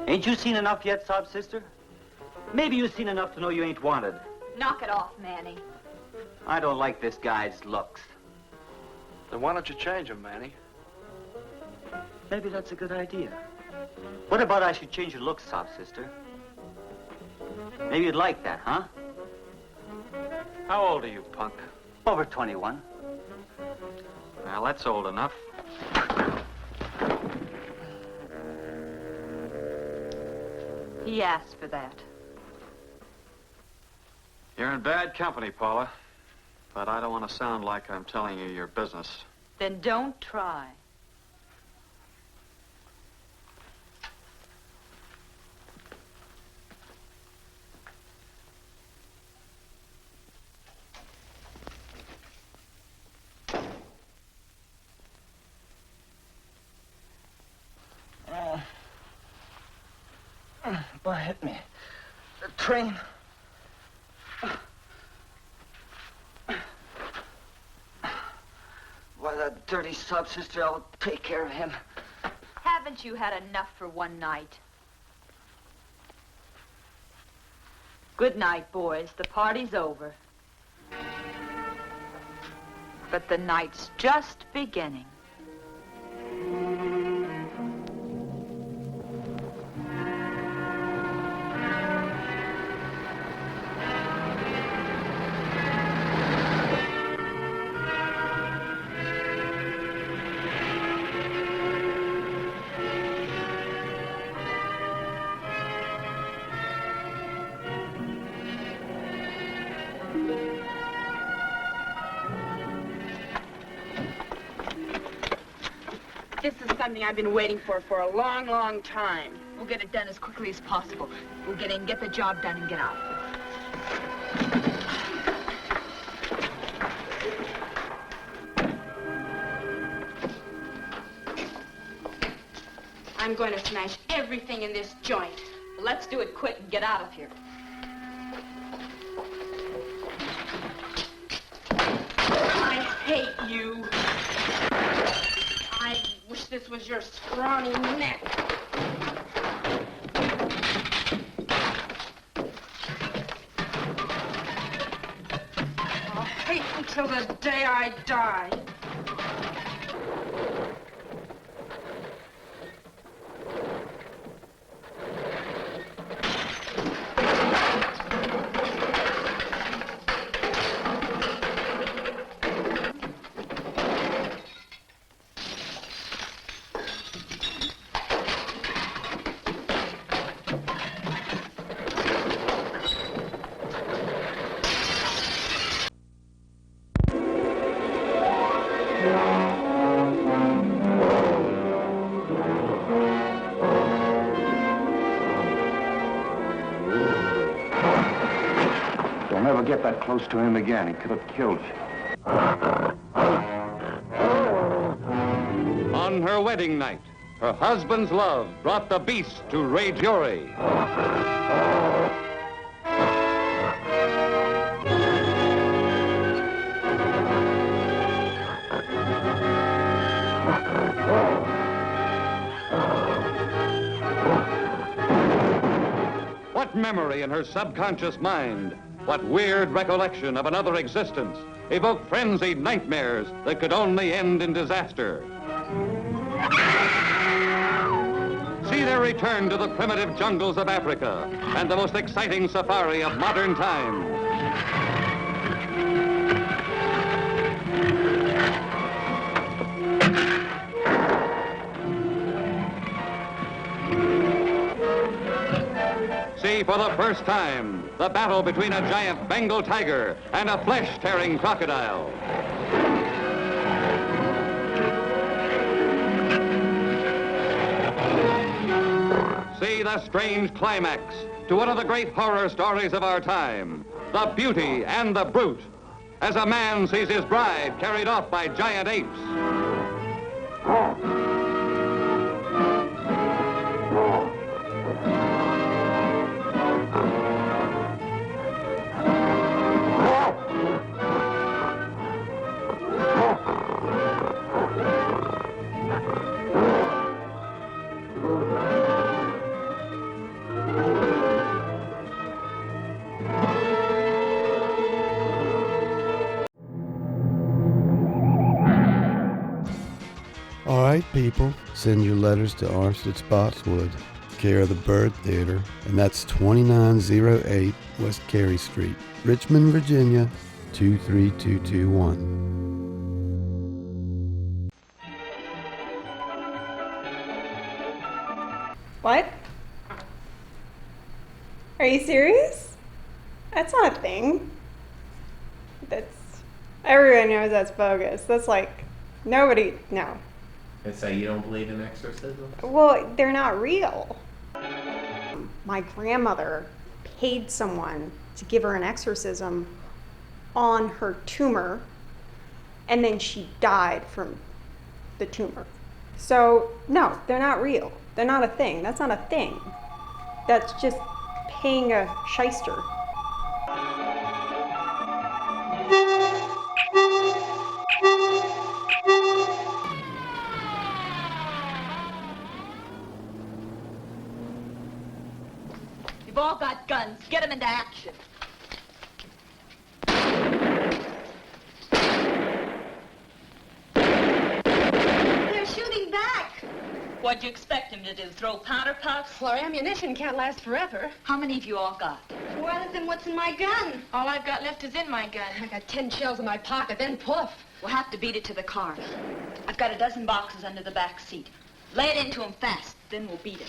Ain't you seen enough yet, sob sister? Maybe you've seen enough to know you ain't wanted. Knock it off, Manny. I don't like this guy's looks. Then why don't you change him, Manny? Maybe that's a good idea. What about I should change your looks, sob sister? Maybe you'd like that, huh? How old are you, punk? Over 21. Well, that's old enough. He asked for that. You're in bad company, Paula. But I don't want to sound like I'm telling you your business. Then don't try. Boy, hit me. The train. Why, dirty sub, sister. I'll take care of him. Haven't you had enough for one night? Good night, boys. The party's over. But the night's just beginning. This is something I've been waiting for a long, long time. We'll get it done as quickly as possible. We'll get in, get the job done, and get out. I'm going to smash everything in this joint. Let's do it quick and get out of here. I hate you. I wish this was your scrawny neck. I'll hate until the day I die. Don't ever get that close to him again. He could have killed you. On her wedding night, her husband's love brought the beast to rage Yuri. What memory in her subconscious mind, what weird recollection of another existence evoked frenzied nightmares that could only end in disaster. See their return to the primitive jungles of Africa and the most exciting safari of modern times. See for the first time the battle between a giant Bengal tiger and a flesh-tearing crocodile. See the strange climax to one of the great horror stories of our time, The Beauty and the Brute, as a man sees his bride carried off by giant apes. All right, people, send your letters to Armstead Spotswood, care of the Bird Theater, and that's 2908 West Carey Street, Richmond, Virginia, 23221. What? Are you serious? That's not a thing. Everyone knows that's bogus. That's like, no. And so you don't believe in exorcism? Well, they're not real. My grandmother paid someone to give her an exorcism on her tumor, and then she died from the tumor. So, no, they're not real. They're not a thing. That's not a thing. That's just paying a shyster. guns. Get them into action. They're shooting back. What'd you expect him to do? Throw powder puffs? Well, our ammunition can't last forever. How many of you all got? Well, then what's in my gun? All I've got left is in my gun. I got 10 shells in my pocket, then poof. We'll have to beat it to the car. I've got a dozen boxes under the back seat. Lay it into them fast, then we'll beat it.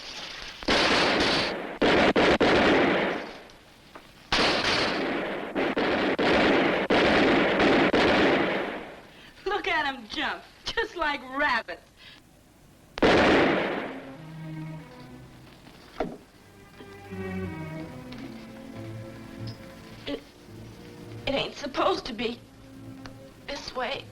Look at them jump, just like rabbits. It ain't supposed to be this way.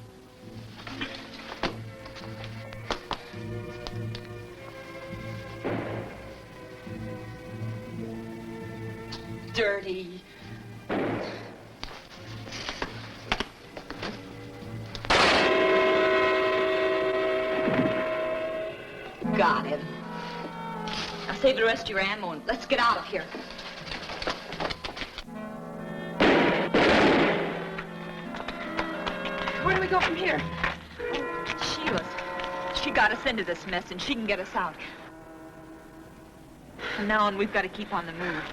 Dirty. Got him. Now save the rest of your ammo and let's get out of here. Where do we go from here? Sheila's. She got us into this mess and she can get us out. From now on, we've got to keep on the move.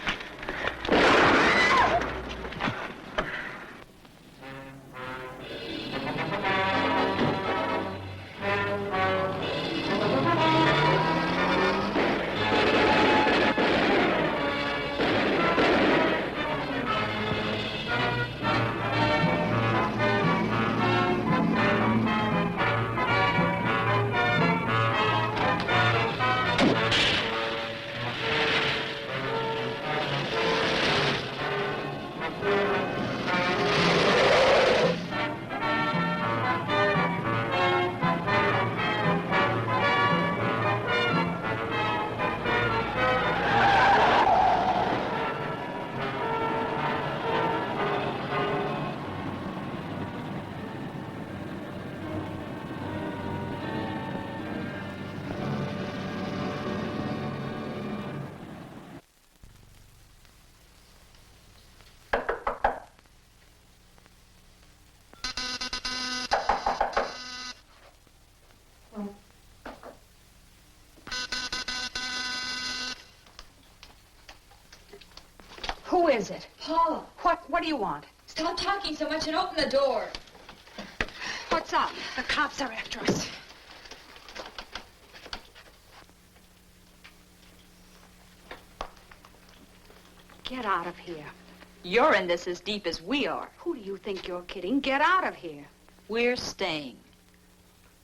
Who is it? Paula. What do you want? Stop talking so much and open the door. What's up? The cops are after us. Get out of here. You're in this as deep as we are. Who do you think you're kidding? Get out of here. We're staying.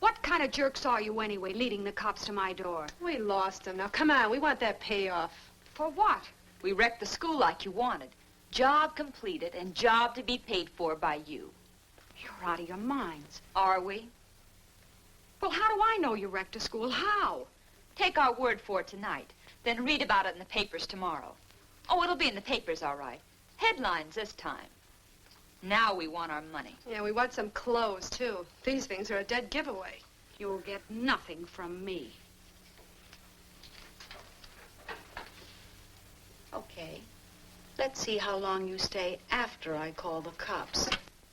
What kind of jerks are you anyway, leading the cops to my door? We lost them. Now, come on. We want that payoff. For what? We wrecked the school like you wanted. Job completed and job to be paid for by you. You're out of your minds. Are we? Well, how do I know you wrecked a school? How? Take our word for it tonight. Then read about it in the papers tomorrow. Oh, it'll be in the papers, all right. Headlines this time. Now we want our money. Yeah, we want some clothes, too. These things are a dead giveaway. You'll get nothing from me. Okay. Let's see how long you stay after I call the cops.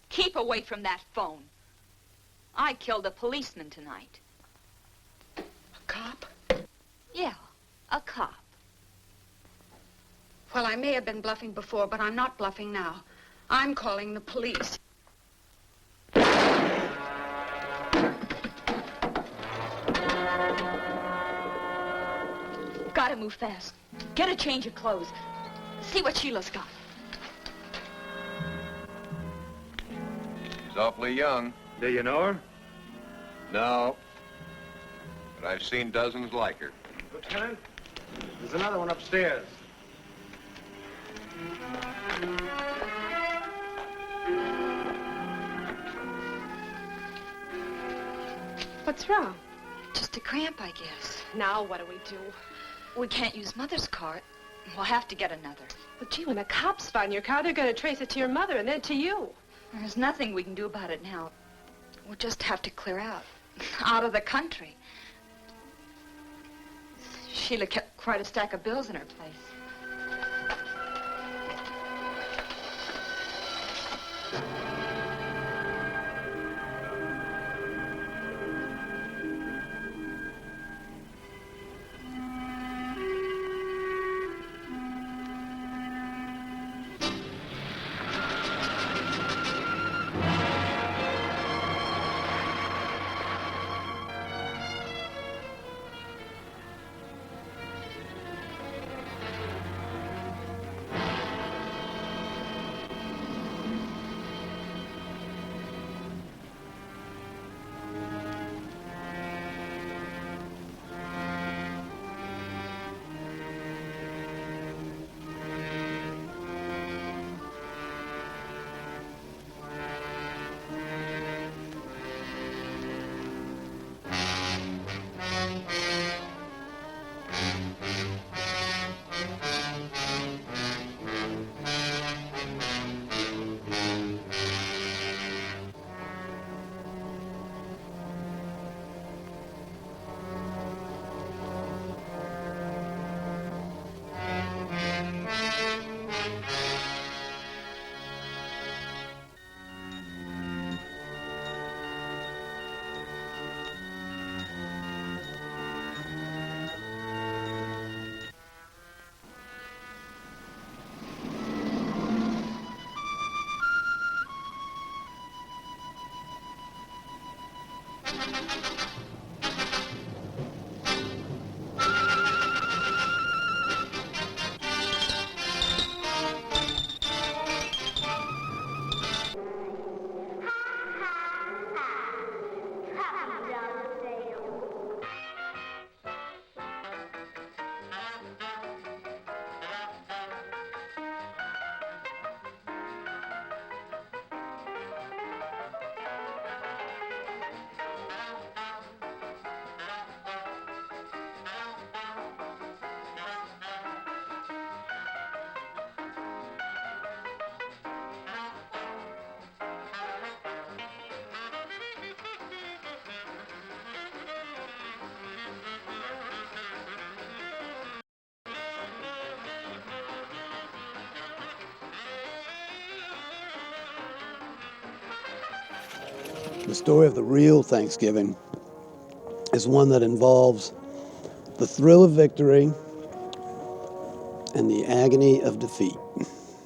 Keep away from that phone. I killed a policeman tonight. A cop? Yeah, a cop. Well, I may have been bluffing before, but I'm not bluffing now. I'm calling the police. Gotta move fast. Get a change of clothes. See what Sheila's got. She's awfully young. Do you know her? No. But I've seen dozens like her. Lieutenant, there's another one upstairs. What's wrong? Just a cramp, I guess. Now what do we do? We can't use Mother's cart. We'll have to get another. Well, gee, when the cops find your car, they're going to trace it to your mother and then to you. There's nothing we can do about it now. We'll just have to clear out. Out of the country. Sheila kept quite a stack of bills in her place. The story of the real Thanksgiving is one that involves the thrill of victory and the agony of defeat.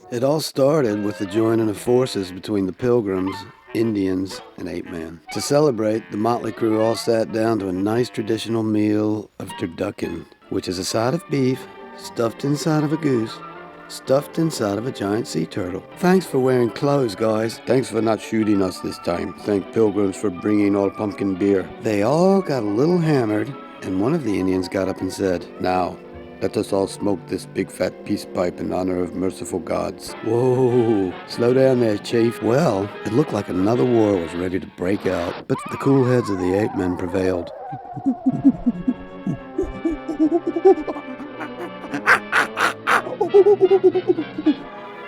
It all started with the joining of forces between the Pilgrims, Indians, and Ape Man. To celebrate, the motley crew all sat down to a nice traditional meal of turducken, which is a side of beef stuffed inside of a goose, stuffed inside of a giant sea turtle. Thanks for wearing clothes, guys. Thanks for not shooting us this time. Thank Pilgrims for bringing all pumpkin beer. They all got a little hammered, and one of the Indians got up and said, "Now, let us all smoke this big fat peace pipe in honor of merciful gods." Whoa, slow down there, Chief. Well, it looked like another war was ready to break out, but the cool heads of the ape men prevailed.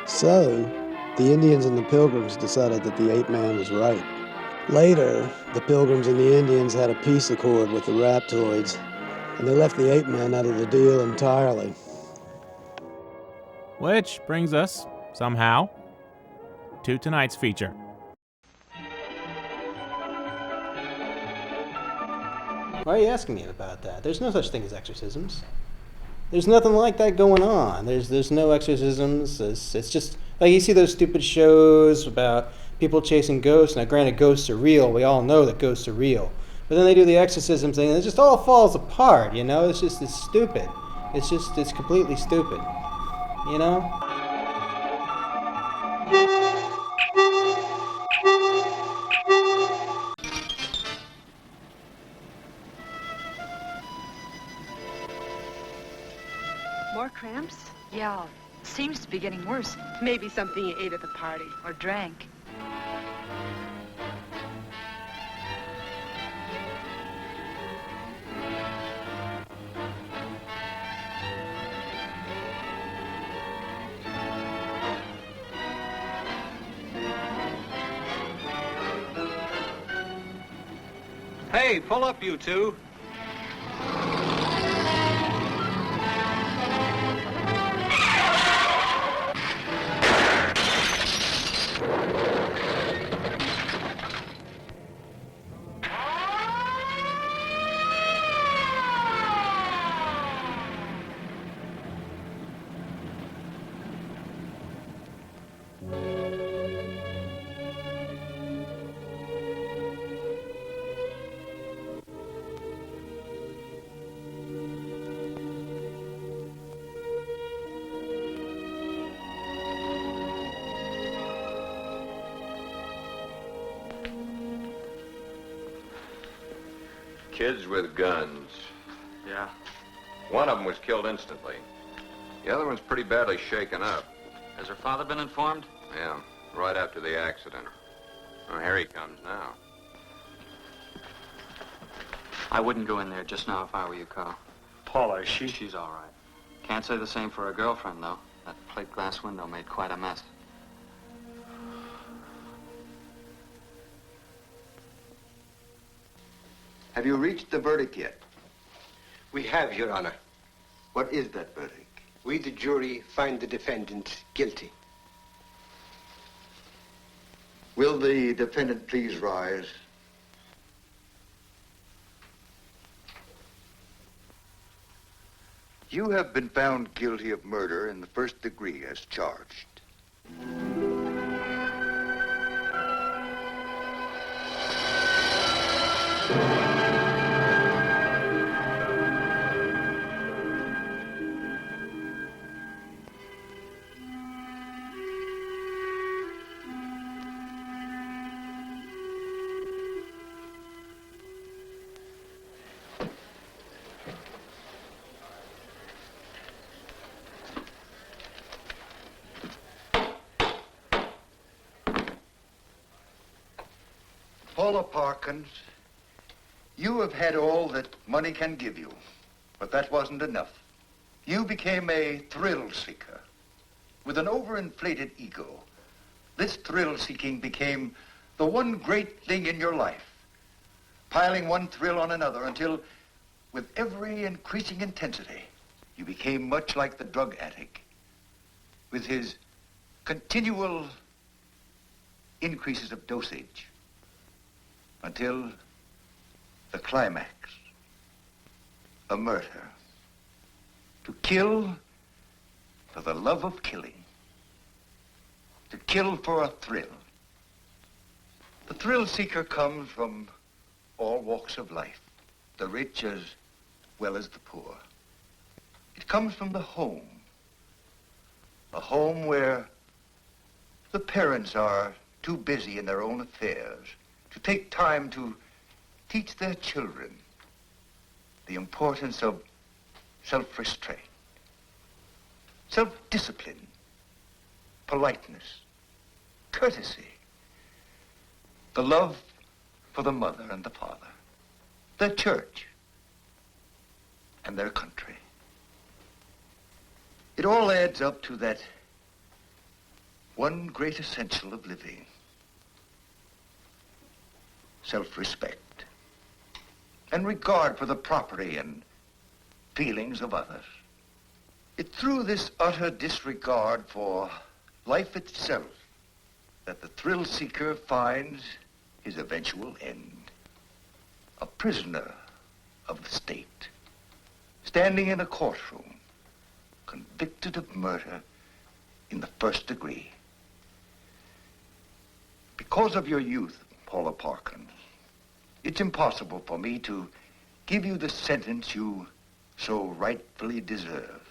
So, the Indians and the Pilgrims decided that the ape man was right. Later, the Pilgrims and the Indians had a peace accord with the Raptoids, and they left the ape man out of the deal entirely. Which brings us, somehow, to tonight's feature. Why are you asking me about that? There's no such thing as exorcisms. There's nothing like that going on. There's no exorcisms. It's just like you see those stupid shows about people chasing ghosts. Now, granted, ghosts are real. We all know that ghosts are real. But then they do the exorcism thing, and it just all falls apart. You know, it's stupid. It's completely stupid. You know. More cramps? Yeah, seems to be getting worse. Maybe something you ate at the party. Or drank. Hey, pull up, you two. Kids with guns. Yeah. One of them was killed instantly. The other one's pretty badly shaken up. Has her father been informed? Yeah, right after the accident. Oh, here he comes now. I wouldn't go in there just now if I were you, Carl. Paula, is she? She's all right. Can't say the same for her girlfriend, though. That plate glass window made quite a mess. Have you reached the verdict yet? We have, Your Honor. What is that verdict? We, the jury, find the defendant guilty. Will the defendant please rise? You have been found guilty of murder in the first degree as charged. Paula Parkins, you have had all that money can give you, but that wasn't enough. You became a thrill seeker with an overinflated ego. This thrill seeking became the one great thing in your life, piling one thrill on another until, with every increasing intensity, you became much like the drug addict, with his continual increases of dosage, until the climax, a murder. To kill for the love of killing. To kill for a thrill. The thrill seeker comes from all walks of life, the rich as well as the poor. It comes from the home. A home where the parents are too busy in their own affairs to take time to teach their children the importance of self-restraint, self-discipline, politeness, courtesy, the love for the mother and the father, their church, and their country. It all adds up to that one great essential of living, self-respect and regard for the property and feelings of others. It's through this utter disregard for life itself that the thrill seeker finds his eventual end. A prisoner of the state, standing in a courtroom, convicted of murder in the first degree. Because of your youth, Paula Parkins, it's impossible for me to give you the sentence you so rightfully deserve.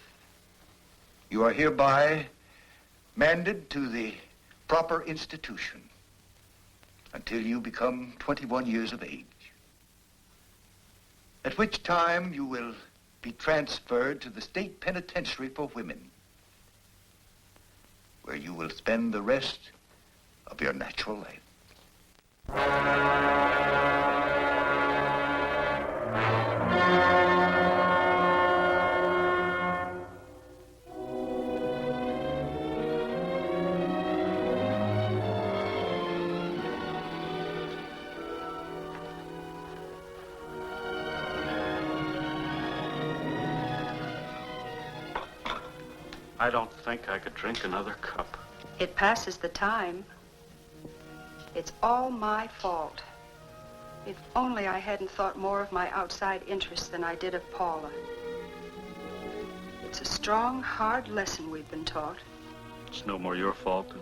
You are hereby manded to the proper institution until you become 21 years of age, at which time you will be transferred to the state penitentiary for women, where you will spend the rest of your natural life. I don't think I could drink another cup. It passes the time. It's all my fault. If only I hadn't thought more of my outside interests than I did of Paula. It's a strong, hard lesson we've been taught. It's no more your fault than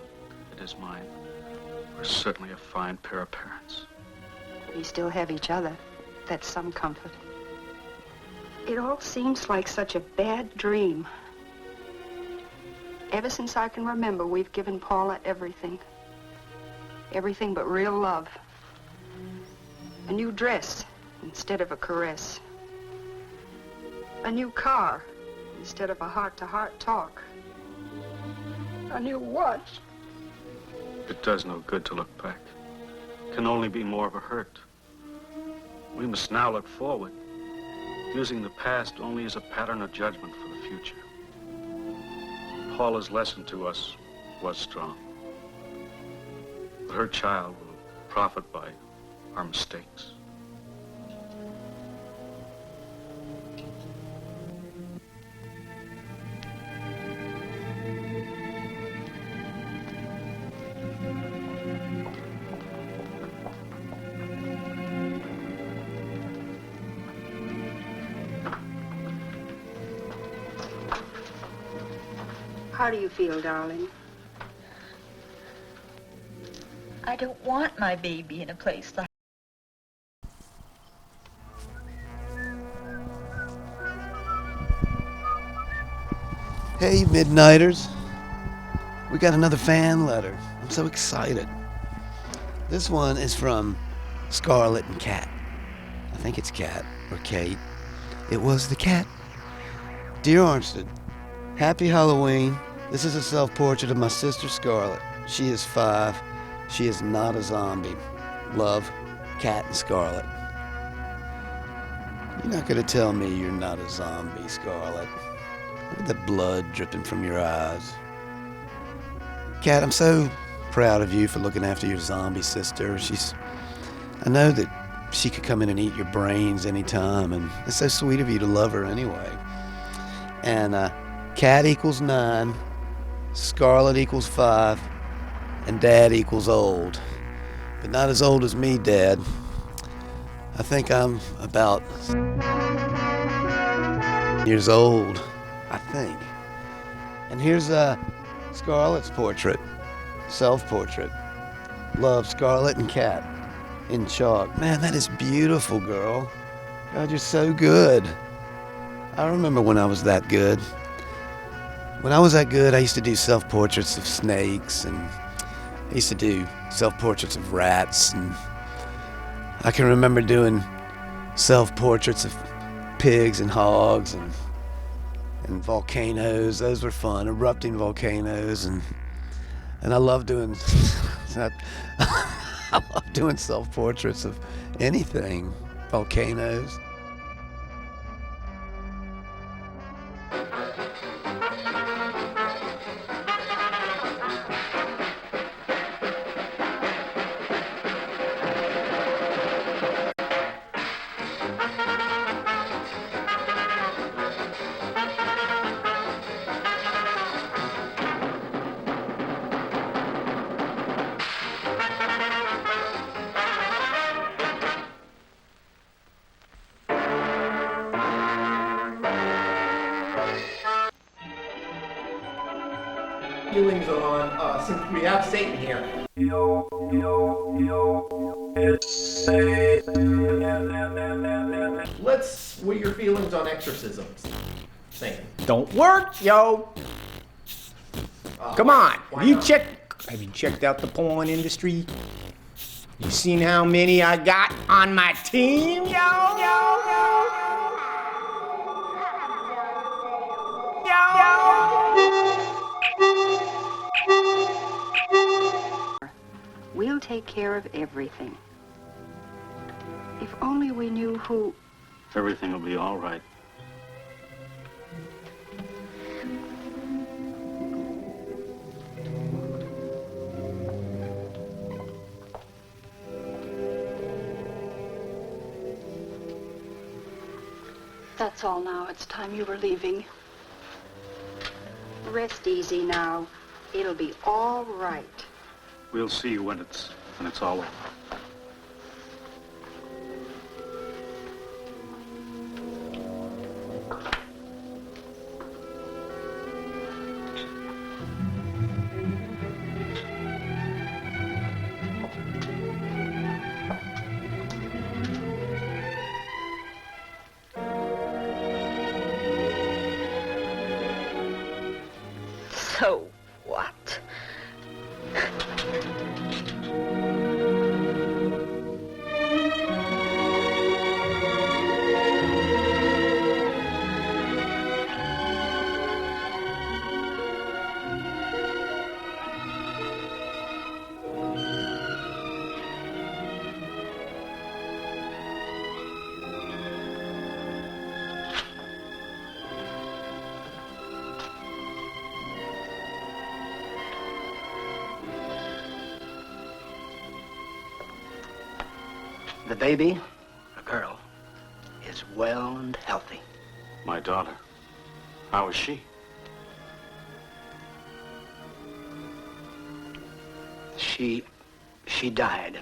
it is mine. We're certainly a fine pair of parents. We still have each other. That's some comfort. It all seems like such a bad dream. Ever since I can remember, we've given Paula everything. Everything but real love. A new dress instead of a caress. A new car instead of a heart-to-heart talk. A new watch. It does no good to look back. It can only be more of a hurt. We must now look forward, using the past only as a pattern of judgment for the future. Paula's lesson to us was strong. But her child will profit by our mistakes. How do you feel, darling? I don't want my baby in a place like... Hey, Midnighters. We got another fan letter. I'm so excited. This one is from Scarlett and Cat. I think it's Cat or Kate. It was the cat. Dear Armstead, happy Halloween. This is a self-portrait of my sister Scarlett. She is 5. She is not a zombie. Love, Cat and Scarlet. You're not gonna tell me you're not a zombie, Scarlet. Look at the blood dripping from your eyes. Cat, I'm so proud of you for looking after your zombie sister. I know that she could come in and eat your brains anytime, and it's so sweet of you to love her anyway. And Cat equals 9, Scarlet equals 5, and Dad equals old. But not as old as me, Dad. I think I'm about years old, I think. And here's Scarlet's portrait, self-portrait. Love, Scarlet and Cat in chalk. Man, that is beautiful, girl. God, you're so good. I remember when I was that good. When I was that good, I used to do self-portraits of snakes, and I used to do self-portraits of rats, and I can remember doing self-portraits of pigs and hogs and volcanoes. Those were fun, erupting volcanoes, and I love doing I love doing self-portraits of anything, volcanoes. Feelings on since we have Satan here. What are your feelings on exorcisms? Satan. Don't work, yo. Come on. Have you checked out the porn industry? You seen how many I got on my team, We'll take care of everything. If only we knew who... Everything will be all right. That's all now. It's time you were leaving. Rest easy now. It'll be all right. We'll see when it's all over. So what? The baby, a girl, is well and healthy. My daughter. How is she? She died.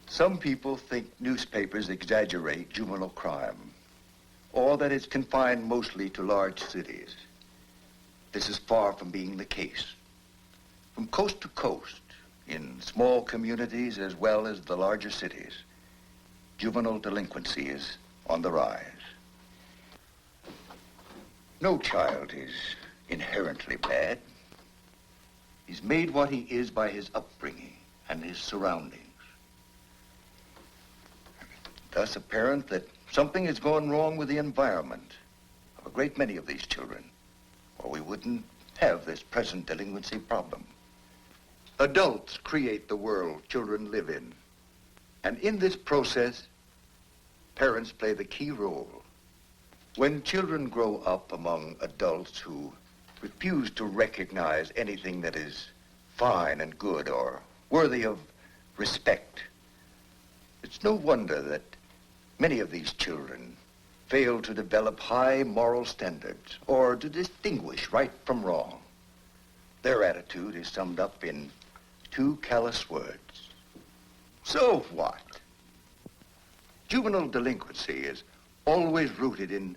Some people think newspapers exaggerate juvenile crime, or that it's confined mostly to large cities. This is far from being the case. From coast to coast, in small communities as well as the larger cities, juvenile delinquency is on the rise. No child is inherently bad. He's made what he is by his upbringing and his surroundings. Thus apparent that something has gone wrong with the environment of a great many of these children. or we wouldn't have this present delinquency problem. Adults create the world children live in. And in this process, parents play the key role. When children grow up among adults who refuse to recognize anything that is fine and good or worthy of respect, it's no wonder that many of these children fail to develop high moral standards or to distinguish right from wrong. Their attitude is summed up in 2 callous words. So what? Juvenile delinquency is always rooted in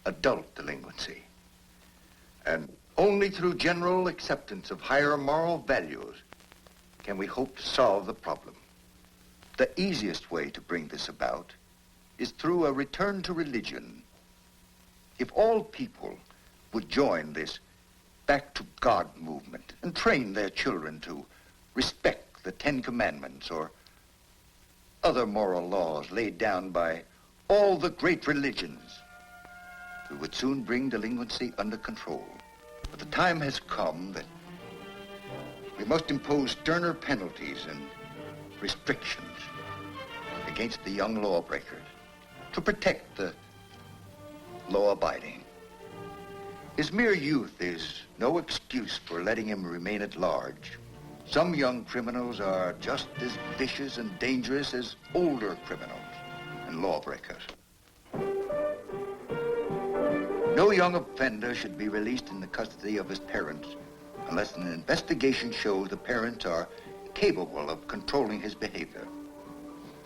adult delinquency. And only through general acceptance of higher moral values can we hope to solve the problem. The easiest way to bring this about is through a return to religion. If all people would join this back to God movement and train their children to respect the 10 Commandments or other moral laws laid down by all the great religions, we would soon bring delinquency under control. But the time has come that we must impose sterner penalties and restrictions against the young lawbreakers to protect the law-abiding. His mere youth is no excuse for letting him remain at large. Some young criminals are just as vicious and dangerous as older criminals and lawbreakers. No young offender should be released in the custody of his parents unless an investigation shows the parents are capable of controlling his behavior.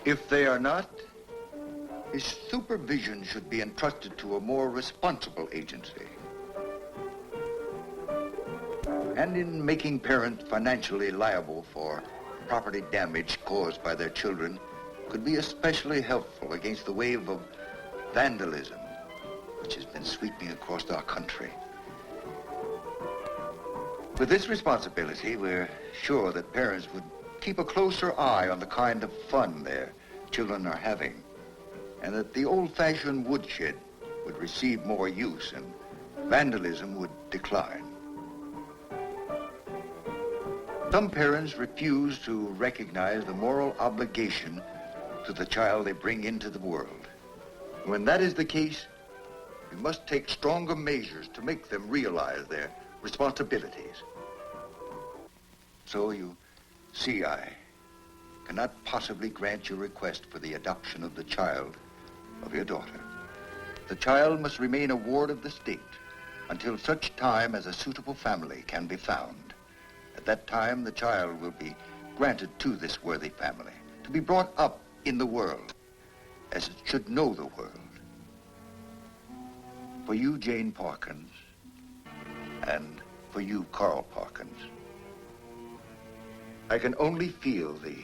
If they are not, his supervision should be entrusted to a more responsible agency. And in making parents financially liable for property damage caused by their children could be especially helpful against the wave of vandalism which has been sweeping across our country. With this responsibility, we're sure that parents would keep a closer eye on the kind of fun their children are having, and that the old-fashioned woodshed would receive more use and vandalism would decline. Some parents refuse to recognize the moral obligation to the child they bring into the world. When that is the case, we must take stronger measures to make them realize their responsibilities. So you see, I cannot possibly grant your request for the adoption of the child of your daughter. The child must remain a ward of the state until such time as a suitable family can be found. At that time, the child will be granted to this worthy family to be brought up in the world as it should know the world. For you, Jane Parkins, and for you, Carl Parkins, I can only feel the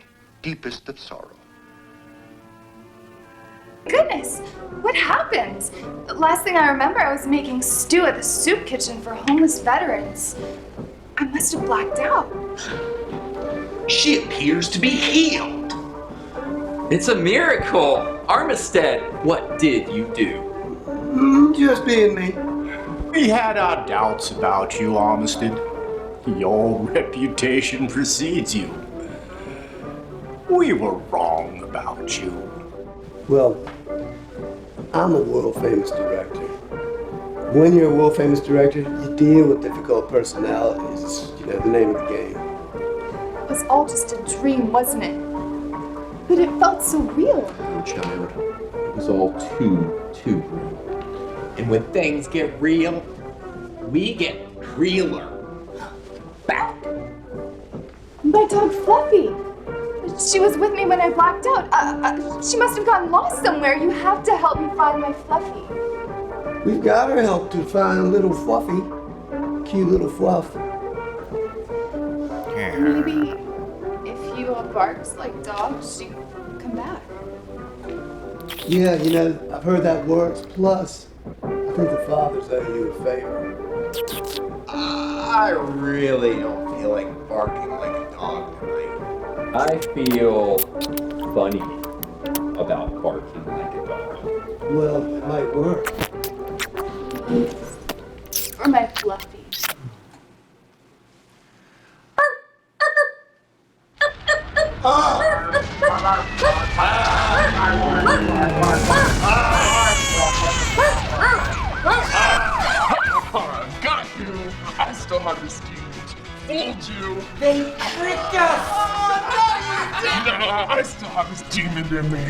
deepest of sorrow. Goodness, what happened? The last thing I remember, I was making stew at the soup kitchen for homeless veterans. I must have blacked out. She appears to be healed. It's a miracle. Armistead, what did you do? Just being me. We had our doubts about you, Armistead. Your reputation precedes you. We were wrong about you. Well, I'm a world-famous director. When you're a world-famous director, you deal with difficult personalities. It's, the name of the game. It was all just a dream, wasn't it? But it felt so real. Oh, child, it was all too real. And when things get real, we get realer. Back. My dog Fluffy. She was with me when I blacked out. She must have gotten lost somewhere. You have to help me find my Fluffy. We've got her help to find little Fluffy. Cute little Fluff. Maybe if you all barks like dogs, she'd come back. Yeah, I've heard that works. Plus, I think the fathers owe you a favor. I really don't feel like barking like a dog tonight. I feel funny about barking like a dog. Well, it might work. For my you. I still have this demon. Fooled you. They tricked us! No, I still have this demon in me.